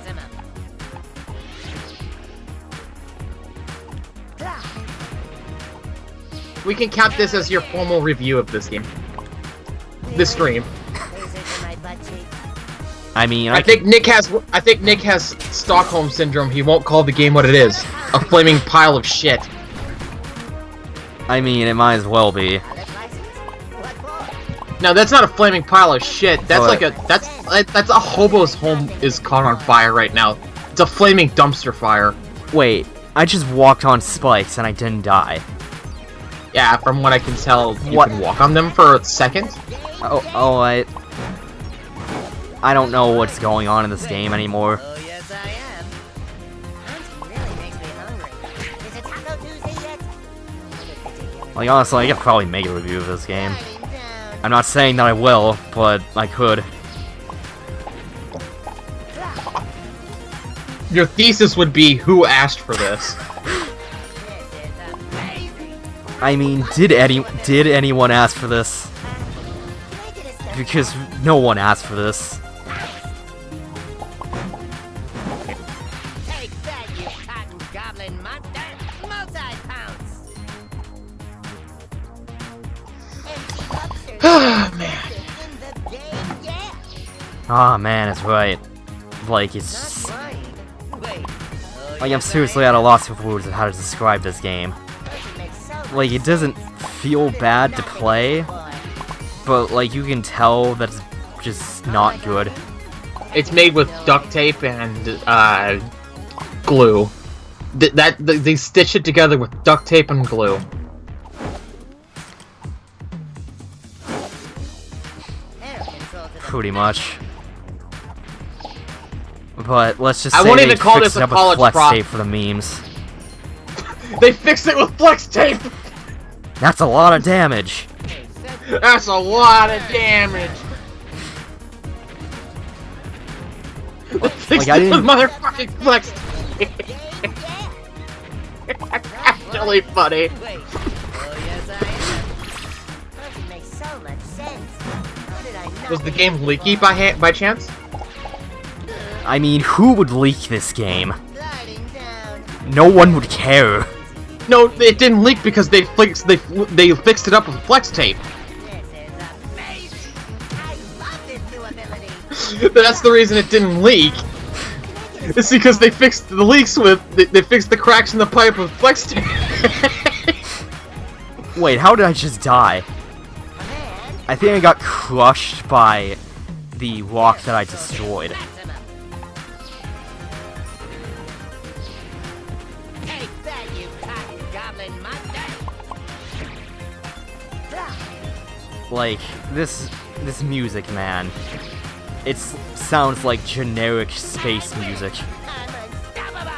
We can count this as your formal review of this game. This stream. I mean, I think Nick has Stockholm syndrome. He won't call the game what it is. A flaming pile of shit. I mean, it might as well be. No, that's not a flaming pile of shit. That's What? like that's a hobo's home is caught on fire right now. It's a flaming dumpster fire. Wait, I just walked on spikes and I didn't die. Yeah, from what I can tell, you What? can walk on them for a second. Oh, I don't know what's going on in this game anymore. Oh, yes, I am. Hunting really makes me hungry. Is it Taco Tuesday yet? Like, honestly, I could probably make a review of this game. Lying down. I'm not saying that I will, but I could. Your thesis would be, who asked for this? This is amazing. I mean, did anyone ask for this? Because no one asked for this. Take that, you cotton goblin monster! Multi-pounce! Man. In the game, yeah! Ah, man, it's right. Like, it's just... Lying. Wait. Oh, like, I'm yes, I seriously at a loss of words of how to describe this game. Doesn't make so Like, it doesn't feel bad to play, boy. but, like, you can tell that it's just not good. It's made with duct tape and glue. They stitch it together with duct tape and glue. Pretty much. But let's just I say won't they even call fixed this it a up with college flex prop. tape for the memes. They fixed it with flex tape! That's a lot of damage. That's a lot of damage! They fixed I it with didn't- motherfucking flex tape! That's actually funny. Wait. Oh, yes, I am. Doesn't make so much sense. How did I not Was the game leaky by chance? I mean, who would leak this game? gliding down? No one would care. No, it didn't leak because they fixed it up with flex tape. This is amazing! I love this new ability! That's the reason it didn't leak. It's because they fixed the leaks with they fixed the cracks in the pipe with flex tape. Wait, how did I just die? Command, I think I got crushed by the rock that I destroyed. maximum. Take that, you cotton goblin monster! Like, this music, man. It sounds like generic space music. I'm unstoppable!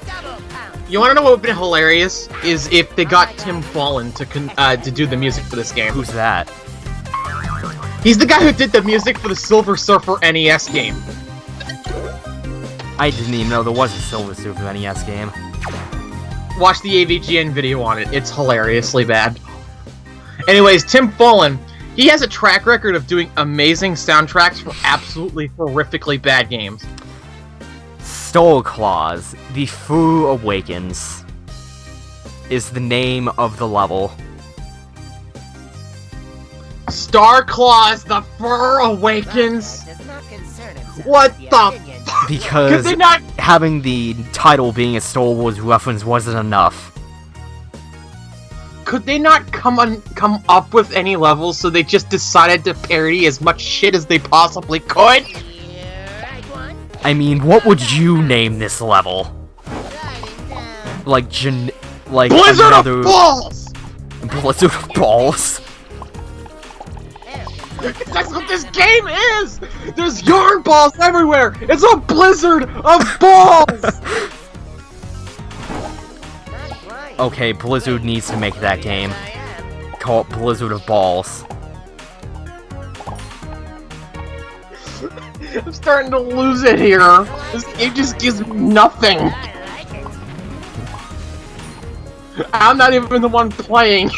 Double pound! You want to know what would be hilarious? Is if they got Tim Fallon to do the music for this game. Who's that? He's the guy who did the music for the Silver Surfer NES game. I didn't even know there was a Silver Surfer NES game. Watch the AVGN video on it. It's hilariously bad. Anyways, Tim Fallon, he has a track record of doing amazing soundtracks for absolutely horrifically bad games. Soul Claws, The Foo Awakens, is the name of the level. Star Claws, The Fur Awakens. Does not concern himself What with the opinions Could Because they not? having the title being a Star Wars reference wasn't enough. Could they not come up with any levels, so they just decided to parody as much shit as they possibly could? Right one, I mean, what would you name this level? sliding down. Like like Blizzard another of Balls! Blizzard of Balls? There. That's what this game is! There's yarn balls everywhere! It's a blizzard of balls! Not quite. Okay, Blizzard needs to make that game. I am. Call it Blizzard of Balls. I'm starting to lose it here. This game just gives me nothing. I like it. I'm not even the one playing.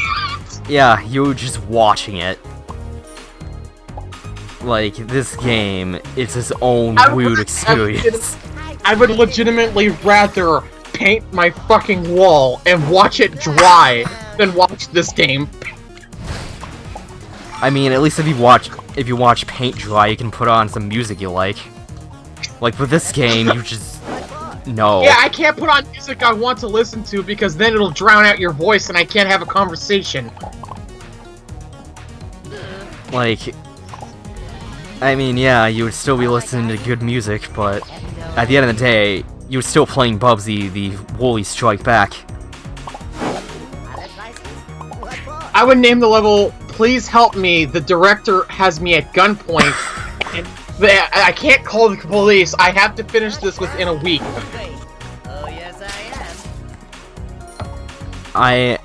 Yeah, you're just watching it. Like, this game, it's its own I weird would- experience. I would legitimately rather paint my fucking wall and watch it dry than watch this game. I mean, at least if you watch paint dry, you can put on some music you like. Like, with this game, you just... No. Yeah, I can't put on music I want to listen to because then it'll drown out your voice and I can't have a conversation. Like... I mean, yeah, you would still be listening to good music, but... At the end of the day, you're still playing Bubsy, the Woolies Strike Back. Other slices? What for? I would name the level, Please Help Me, the director has me at gunpoint, and I can't call the police, I have to finish this within a week. Wait. Oh yes, I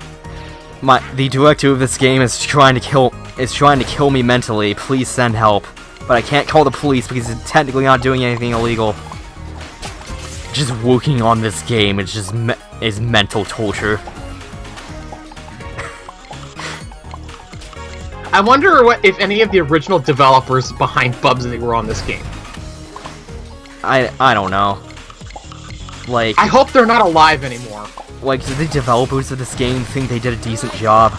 am. The director of this game is trying to kill me mentally. Please send help. But I can't call the police because it's technically not doing anything illegal. Just working on this game is just is mental torture. I wonder if any of the original developers behind Bubsy were on this game. I don't know. Like, I hope they're not alive anymore. did the developers of this game think they did a decent job?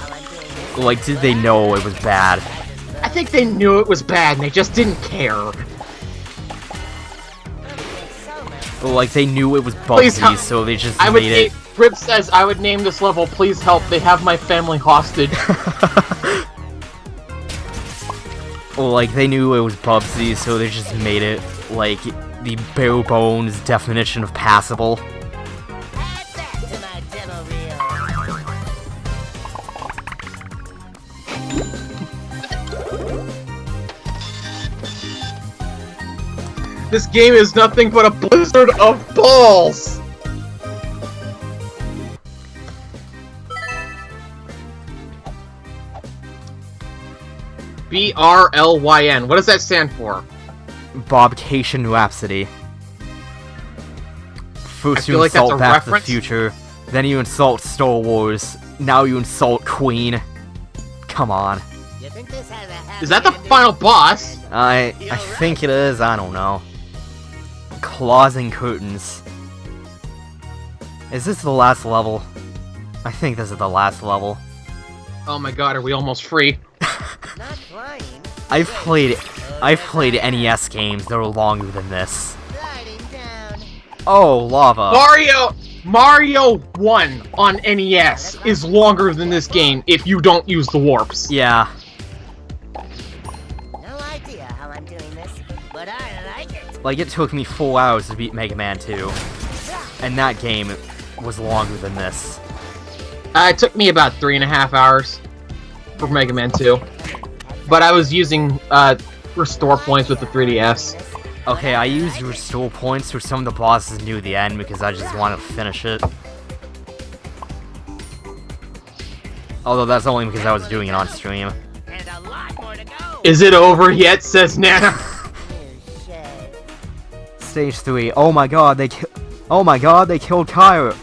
Like, did they know it was bad? I think they knew it was bad and they just didn't care. Like, they knew it was Please Bubsy, help. so they just I would made it. Rip says I would name this level Please Help, they have my family hostage. Like, they knew it was Bubsy, so they just made it, like, the bare bones definition of passable. Add that to my demo reel. This game is nothing but a blizzard of balls! BRLYN. What does that stand for? Bobcation Rhapsody. First feel you like that's insult a Back to the reference. Future, then you insult Star Wars, now you insult Queen. Come on. You think this has a happy Is that the ending? final boss? I think it is, I don't know. Claws and Curtains. Is this the last level? I think this is the last level. Oh my god, are we almost free? Not flying. I've played NES games that are longer than this. Gliding down. Oh, lava. Mario 1 on NES is longer than this game if you don't use the warps. Yeah. No idea how I'm doing this, but I like it. Like, it took me 4 hours to beat Mega Man 2. And that game was longer than this. It took me about 3.5 hours for Mega Man 2. But I was using restore points with the 3DS. Okay, I used restore points for some of the bosses near the end because I just wanted to finish it. Although that's only because I was doing it on stream. And a lot more to go. Is it over yet, says Nana? Stage 3. Oh my god, they killed Kyle.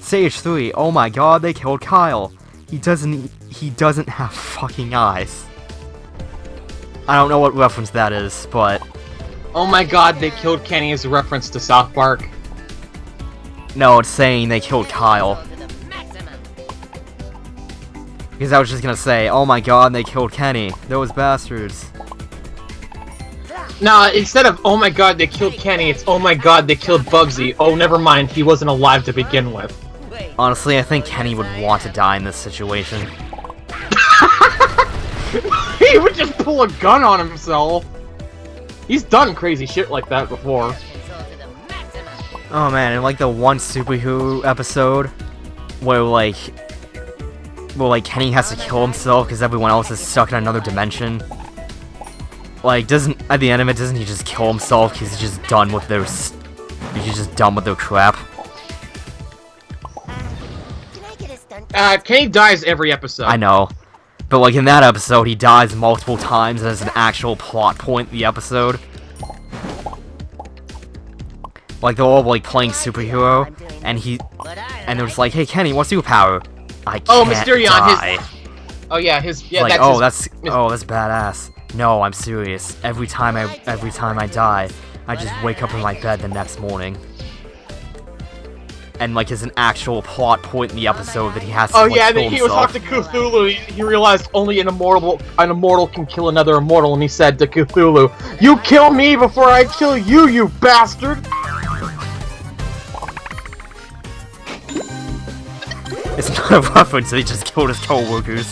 Stage 3. Oh my god, they killed Kyle. He doesn't have fucking eyes. I don't know what reference that is, but Oh my god, they killed Kenny as a reference to South Park. no, it's saying they killed Kyle. To the maximum. Because I was just gonna say, oh my god, they killed Kenny. Those bastards. No, instead of oh my god, they killed Kenny, it's oh my god, they killed Bubsy. Oh, never mind, he wasn't alive to begin with. Wait. Honestly, I think Kenny would want to die in this situation. He would just pull a gun on himself. He's done crazy shit like that before. Control to the maximum. Oh man, in like the one superhero episode where Kenny has to kill himself because everyone else is stuck in another dimension. Like, at the end of it, doesn't he just kill himself because he's just done with their crap? Can I get a stunt? Kenny dies every episode. I know. But like in that episode, he dies multiple times and there's an actual plot point in the episode. Like they're all like playing superhero, and they're just like, "Hey Kenny, what's your power?" I can't Mysterion, die. Oh yeah, that's that's badass. No, I'm serious. Every time I die, I just wake up in my bed the next morning. And like, it's an actual plot point in the episode that he has to Oh like, yeah, kill then he was himself. talking to Cthulhu. He realized only an immortal can kill another immortal, and he said to Cthulhu, "You kill me before I kill you, you bastard!" It's not a reference, he just killed his co-workers.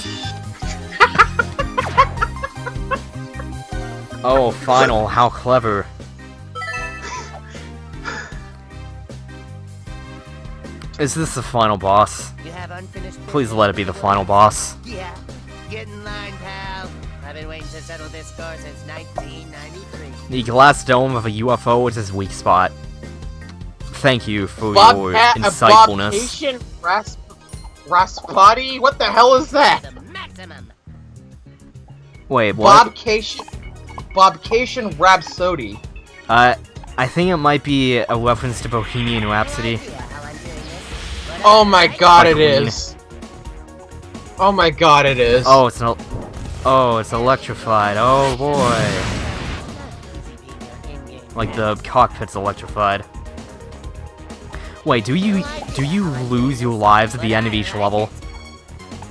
Oh, final, how clever. Is this the final boss? You have unfinished Please let it be the final boss. Yeah. Get in line, pal. I've been waiting to settle this score since 1993. The glass dome of a UFO is his weak spot. Thank you for your insightfulness. Raspati? What the hell is that? To the maximum. Wait, what? Bobcation Rhapsody. I think it might be a reference to Bohemian Rhapsody. Yeah, how I'm doing this, but Oh my god, Like it Queen. is. Oh my god, it is. Oh, it's electrified. Oh boy. Like the cockpit's electrified. Wait, do you lose your lives at the end of each level?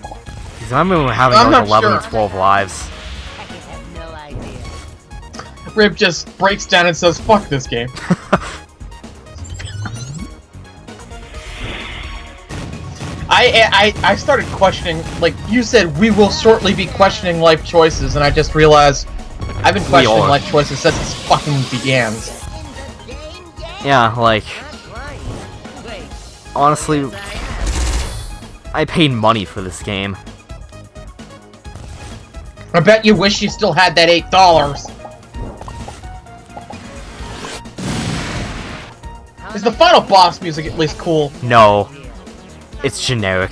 Because I remember having I'm like not 11 or sure. 12 lives. Hackers have no idea. Rip just breaks down and says, "Fuck this game." I started questioning, like you said, we will shortly be questioning life choices, and I just realized I've been questioning are. life choices since this fucking began. Yeah, like, Flying. Wait. honestly, I paid money for this game. I bet you wish you still had that $8. Is the final boss music at least cool? No, it's generic,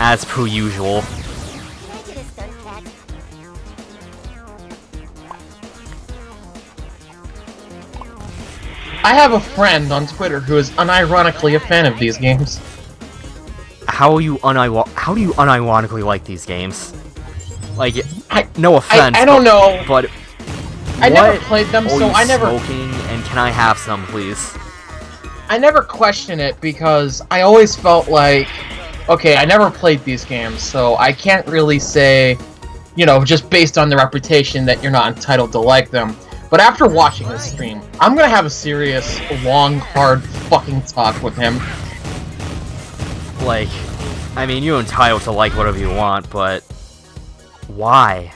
as per usual. Can I get a stunt cat? I have a friend on Twitter who is unironically a fan of these games. How do you unironically like these games? Like, I- no offense, I don't know. but I never what played them, are so you I never. smoking, and can I have some, please? I never question it because I always felt like, okay, I never played these games, so I can't really say, you know, just based on the reputation that you're not entitled to like them. But after watching this stream, I'm gonna have a serious, long, hard fucking talk with him. Like, I mean, you're entitled to like whatever you want, but why?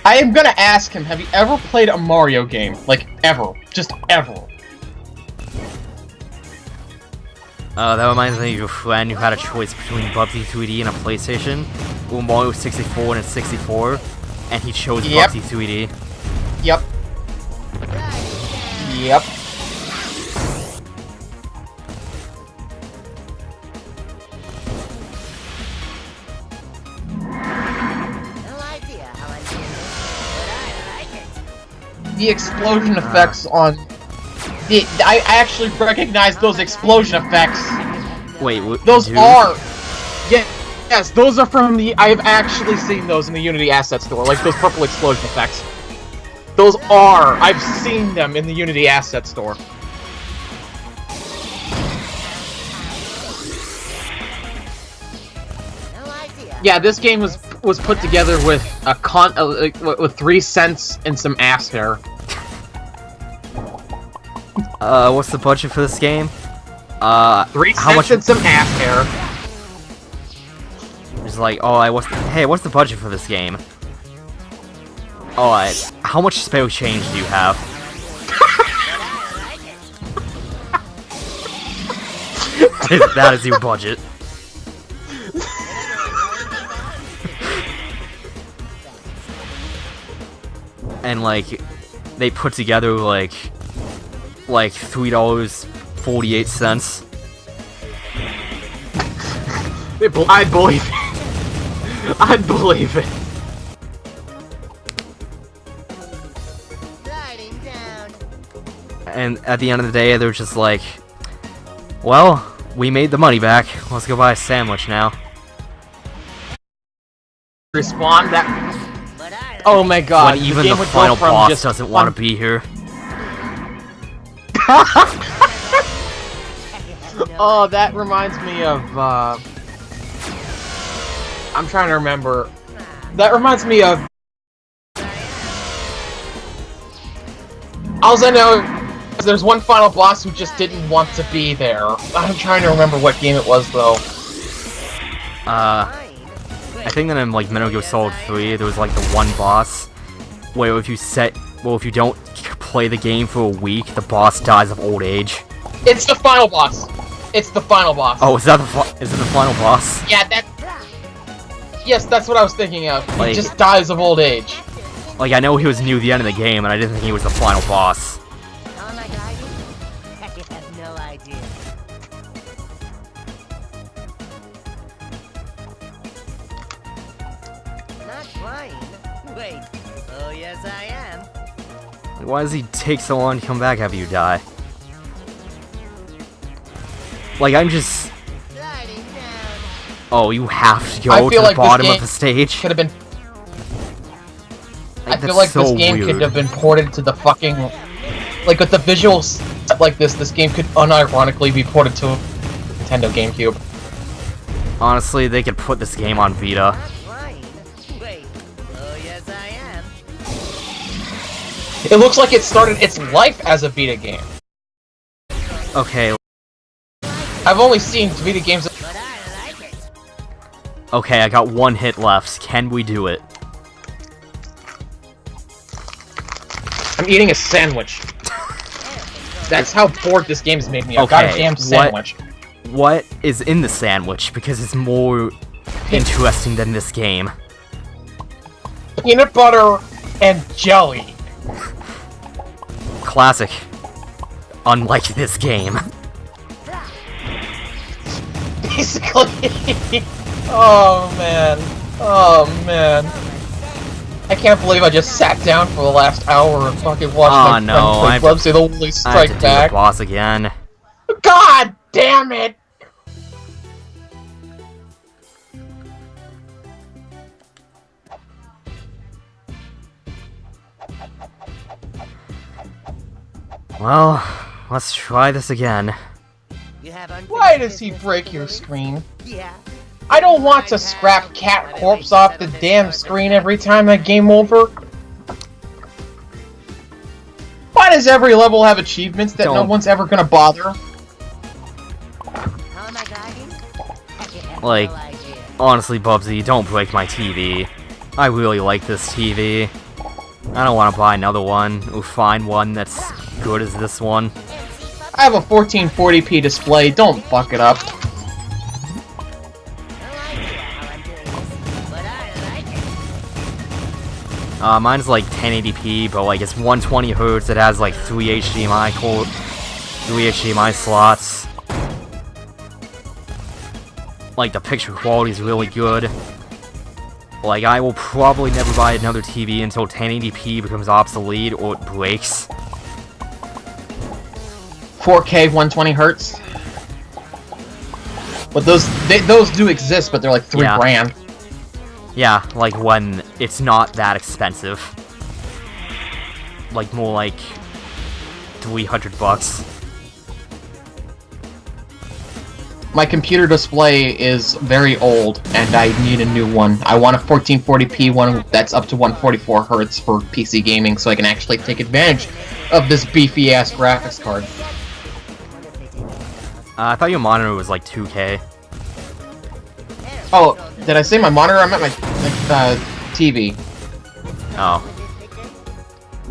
I am gonna ask him, have you ever played a Mario game? Like, ever. Just ever. That reminds me of your friend who had a choice between Bubsy 3D and a PlayStation, or Mario 64 and a 64, and he chose Bubsy 3D. Yep. Yep. The explosion effects on... I actually recognize those explosion effects. Wait, what? Those are... Yes, those are from the... I've actually seen those in the Unity Asset Store, like those purple explosion effects. Those are... I've seen them in the Unity Asset Store. Yeah, this game was put together with with 3 cents and some ass hair. What's the budget for this game? 3 cents and some ass hair. It's like, oh, hey, what's the budget for this game? Alright, how much spare change do you have? That is your budget. And like, they put together like $3.48. I'd believe it. I'd believe it. And at the end of the day, they're just like, well, we made the money back. Let's go buy a sandwich now. Respond that. Oh my god. When even the final boss doesn't want to be here. Oh, that reminds me of, I'm trying to remember. That reminds me of... All I know is there's one final boss who just didn't want to be there. I'm trying to remember what game it was, though. I think that in like Metal Gear Solid 3, there was like the one boss where if you don't play the game for a week, the boss dies of old age. It's the final boss. It's the final boss. Oh, is it the final boss? Yeah, yes, that's what I was thinking of. He Like, just dies of old age. Like, I know he was near the end of the game, and I didn't think he was the final boss. I have no idea. Not flying? Wait. Oh, yes, I am. Like, why does he take so long to come back after you die? Like, I'm just... Oh, you have to go to the bottom of the stage? Could have been... Like, I feel like so this game weird. could have been ported to the fucking... Like, with the visuals like this game could unironically be ported to Nintendo GameCube. Honestly, they could put this game on Vita. Wait. Oh, yes, I am. It looks like it started its life as a Vita game. Okay. I've only seen Vita games... But I like it. Okay, I got one hit left. Can we do it? I'm eating a sandwich. That's how bored this game's made me. A goddamn sandwich. What is in the sandwich? Because it's more interesting than this game. Peanut butter and jelly. Classic. Unlike this game. Basically. Oh man. Oh man. I can't believe I just sat down for the last hour and fucking watched my friend play Bubsy, the Woolies Strike I have to Back. do the boss again. God damn it! Well, let's try this again. Why does he break your screen? Yeah. I don't want to scrap cat corpse off the damn screen every time I game over. Why does every level have achievements that no one's ever gonna bother? Like, honestly, Bubsy, don't break my TV. I really like this TV. I don't want to buy another one, or find one that's good as this one. I have a 1440p display, don't fuck it up. Mine's like 1080p, but like it's 120 Hz. It has like 3 HDMI slots. Like the picture quality is really good. Like I will probably never buy another TV until 1080p becomes obsolete or it breaks. 4K 120 Hertz. But those do exist, but they're like $3 grand. Yeah, like when it's not that expensive. Like more like $300. My computer display is very old, and I need a new one. I want a 1440p one that's up to 144 Hz for PC gaming, so I can actually take advantage of this beefy-ass graphics card. I thought your monitor was like 2K. Oh, did I say my monitor? I meant my TV. Oh.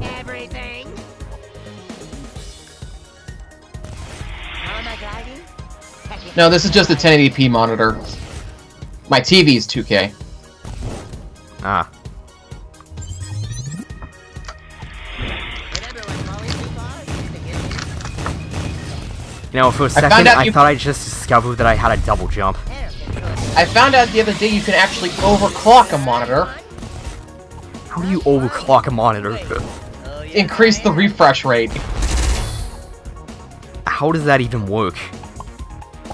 Everything. No, this is just a 1080p monitor. My TV is 2K. Ah. You know, for a second, I thought I just discovered that I had a double jump. I found out the other day you can actually overclock a monitor. How do you overclock a monitor? Increase the refresh rate. How does that even work?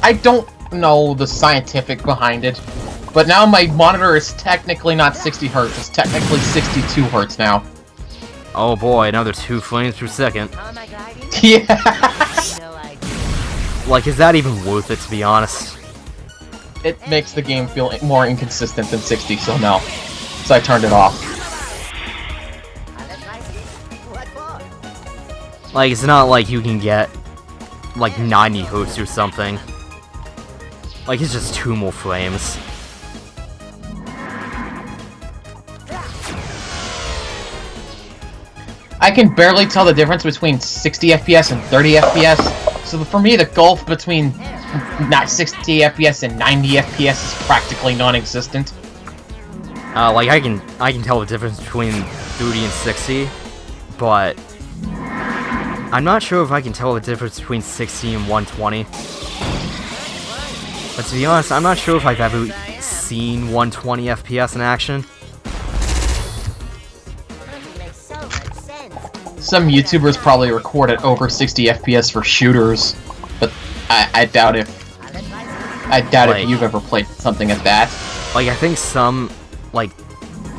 I don't know the scientific behind it, but now my monitor is technically not 60 Hz, it's technically 62 Hz now. Oh boy, another 2 frames per second. Yeah. Like, is that even worth it, to be honest? It makes the game feel more inconsistent than 60, so no. So I turned it off. Like, it's not like you can get, like, 90 Hz or something. Like, it's just 2 more frames. I can barely tell the difference between 60 FPS and 30 FPS. So for me, the gulf between not 60 FPS and 90 FPS is practically non-existent. Like I can tell the difference between 30 and 60, but I'm not sure if I can tell the difference between 60 and 120. But to be honest, I'm not sure if I've ever seen 120 FPS in action. Some YouTubers probably record at over 60 FPS for shooters, but I doubt if you've ever played something at that. Like I think some like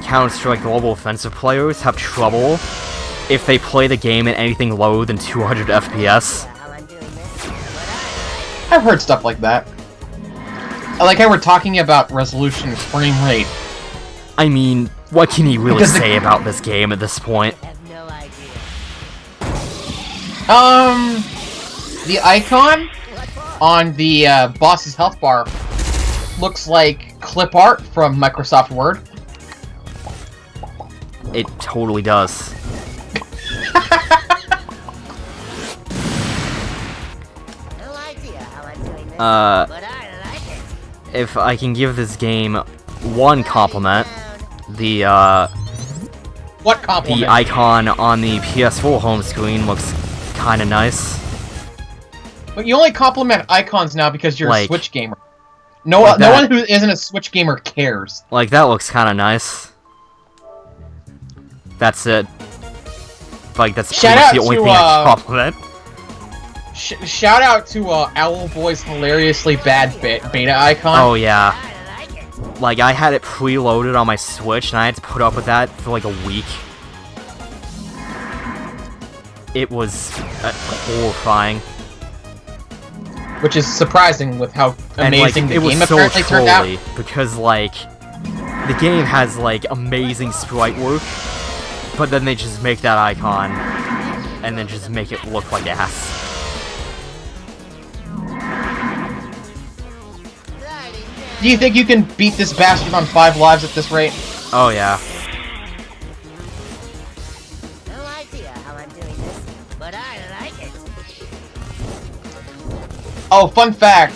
Counter-Strike Global Offensive players have trouble if they play the game at anything lower than 200 FPS. I've heard stuff like that. Like how we're talking about resolution and frame rate. I mean, what can you really say about this game at this point? The icon on the boss's health bar looks like clip art from Microsoft Word. It totally does. If I can give this game one compliment, the what compliment? The icon on the PS4 home screen looks kind of nice. But you only compliment icons now because you're a Switch gamer. No, like no one who isn't a Switch gamer cares. Like, that looks kind of nice. That's it. Like, that's pretty much the only thing I can compliment. Shout out to Owlboy's hilariously bad beta icon. Oh, yeah. Like, I had it preloaded on my Switch, and I had to put up with that for, like, a week. it was horrifying. Which is surprising with how amazing and, the it was game so apparently turned out. trolly, because, like, the game has, like, amazing sprite work, but then they just make that icon, and then just make it look like ass. Do you think you can beat this bastard on 5 lives at this rate? Oh, yeah. No idea how I'm doing this, but I like it. Oh, fun fact,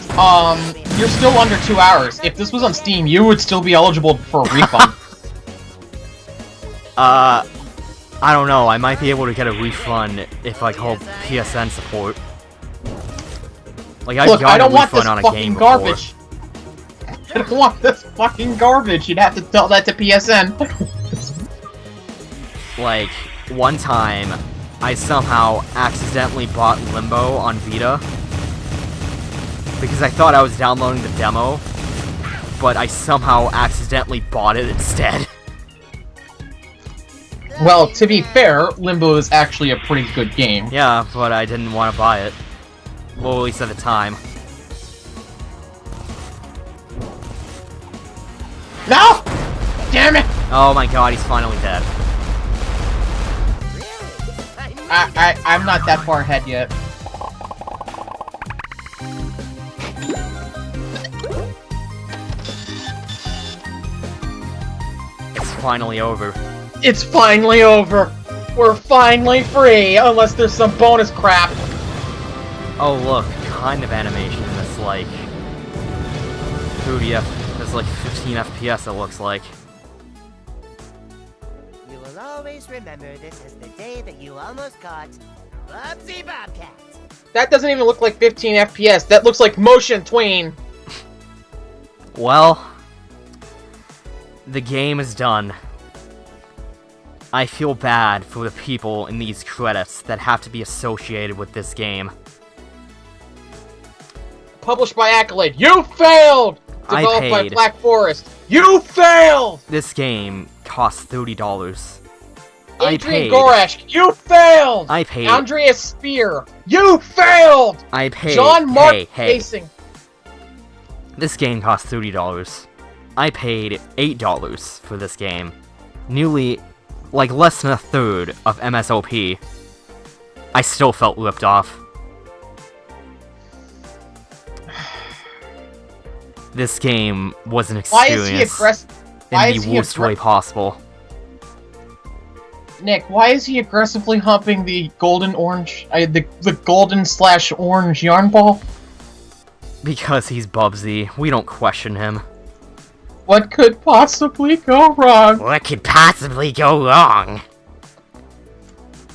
you're still under 2 hours. If this was on Steam, you would still be eligible for a refund. I don't know, I might be able to get a refund if I call PSN support. Like, I've Look, I gotten a don't want refund this on a fucking game garbage. I don't want this fucking garbage. You'd have to tell that to PSN. Like, one time, I somehow accidentally bought Limbo on Vita, because I thought I was downloading the demo, but I somehow accidentally bought it instead. Well, to be fair, Limbo is actually a pretty good game. Yeah, but I didn't want to buy it. Well, at least at the time. No! Damn it! Oh my god, he's finally dead. I'm not that far ahead yet. It's finally over. It's finally over! We're finally free, unless there's some bonus crap. Oh look, kind of animation in this, like... 30 there's like 15 FPS it looks like. You will always remember this as the day that you almost caught Bubsy Bobcat. That doesn't even look like 15 FPS, that looks like motion tween. Well... the game is done. I feel bad for the people in these credits that have to be associated with this game. Published by Accolade, you failed! Developed by Black Forest, you failed! This game cost $30. Adrian Goresh, you failed! I paid. Andreas Spear, you failed! I paid. John Mark hey. Pacing. This game cost $30. I paid $8 for this game. Nearly, like, less than a third of MSOP. I still felt ripped off. This game was an experience in the worst way possible. Nick, why is he aggressively humping the golden orange, the golden/orange yarn ball? Because he's Bubsy, we don't question him. What could possibly go wrong? What could possibly go wrong?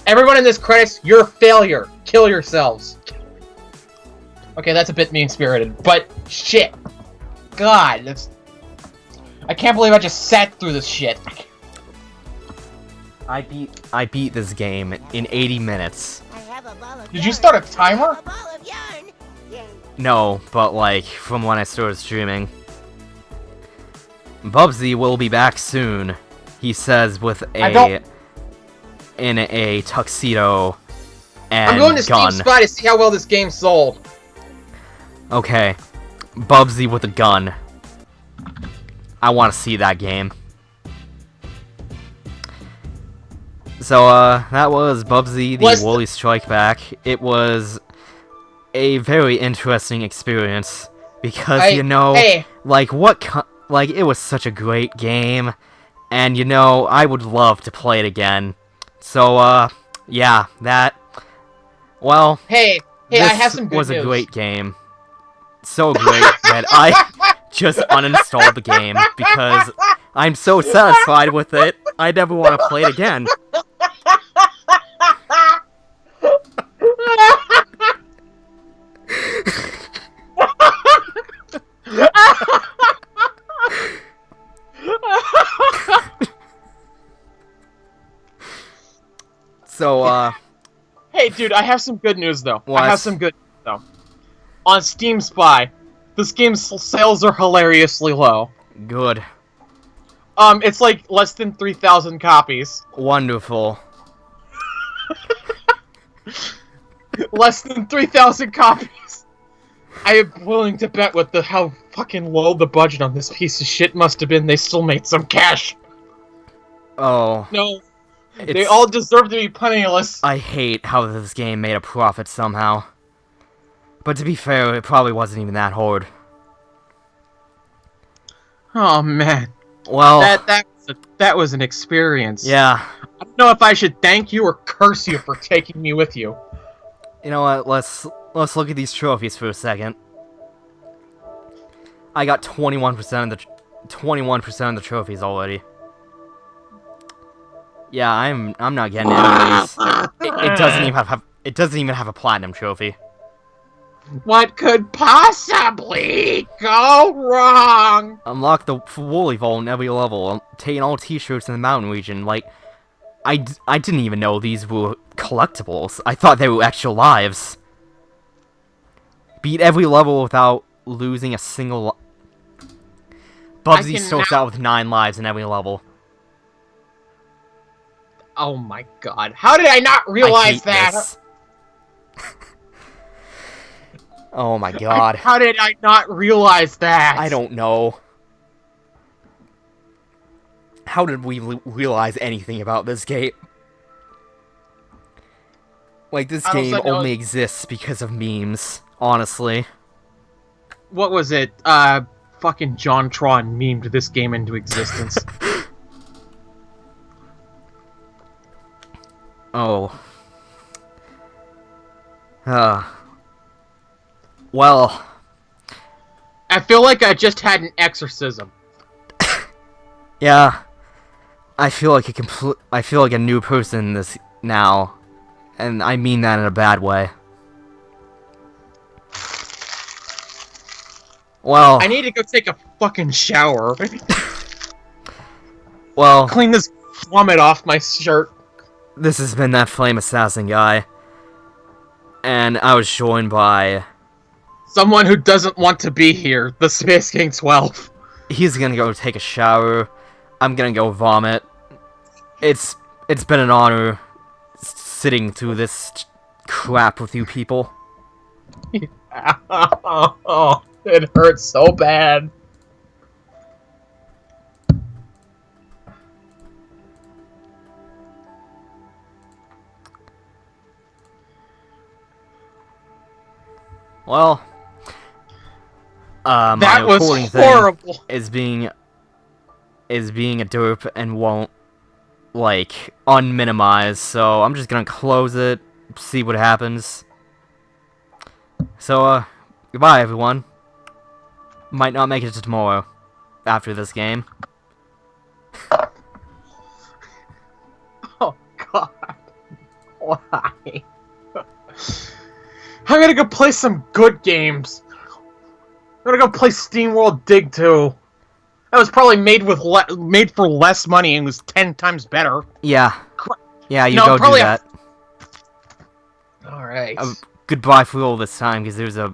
Everyone in this credits, you're a failure. Kill yourselves. Okay, that's a bit mean-spirited, but shit. God, that's... I can't believe I just sat through this shit. I beat this game in 80 minutes. I have a ball of Did you start a timer? A ball of yarn. Yay. No, but like, from when I started streaming. Bubsy will be back soon, he says with in a tuxedo and I'm going to gun. Steam Spy to see how well this game sold. Okay, Bubsy with a gun. I want to see that game. So, that was Bubsy, the Woolies Strike Back. It was a very interesting experience, because, like, like, it was such a great game, and, I would love to play it again. So, yeah, well... Hey, I have some good news. Was a great game. So great that I just uninstalled the game, because I'm so satisfied with it, I never want to play it again. So, Hey, dude, I have some good news, though. What? I have some good news, though. On Steam Spy, this game's sales are hilariously low. Good. It's like less than 3,000 copies. Wonderful. Less than 3,000 copies. I am willing to bet with how fucking low the budget on this piece of shit must have been, they still made some cash. Oh. No. They all deserve to be penniless. I hate how this game made a profit somehow. But to be fair, it probably wasn't even that hard. Oh man. Well, that was an experience. yeah. I don't know if I should thank you or curse you for taking me with you. You know what? Let's look at these trophies for a second. I got 21% of the trophies already. Yeah, I'm not getting any of these. It doesn't even have a platinum trophy. What could possibly go wrong? Unlock the Woolly Vault in every level, taking all t-shirts in the mountain region. Like, I didn't even know these were collectibles. I thought they were actual lives. Beat every level without losing a single Bubsy starts out with 9 lives in every level. Oh my god. How did I not realize that? This. Oh my god. How did I not realize that? I don't know. How did we realize anything about this game? Like, this game only exists because of memes, honestly. What was it? Fucking JonTron memed this game into existence. Oh. Well. I feel like I just had an exorcism. Yeah. I feel like a new person in this now. And I mean that in a bad way. Well. I need to go take a fucking shower. Well. Clean this vomit off my shirt. This has been that Flame Assassin guy. And I was joined by someone who doesn't want to be here, TheSpaceKing12. He's gonna go take a shower. I'm gonna go vomit. It's been an honor sitting through this crap with you people. Oh, it hurts so bad. Well, my that was recording horrible. thing is being a derp and won't, like, unminimize, so I'm just gonna close it, see what happens. So, goodbye everyone. Might not make it to tomorrow, after this game. Oh god. Why? I'm gonna go play some good games. I'm gonna go play SteamWorld Dig 2. That was probably made for less money and was 10 times better. Yeah. Yeah, go do that. Alright. Goodbye for all this time, because there's a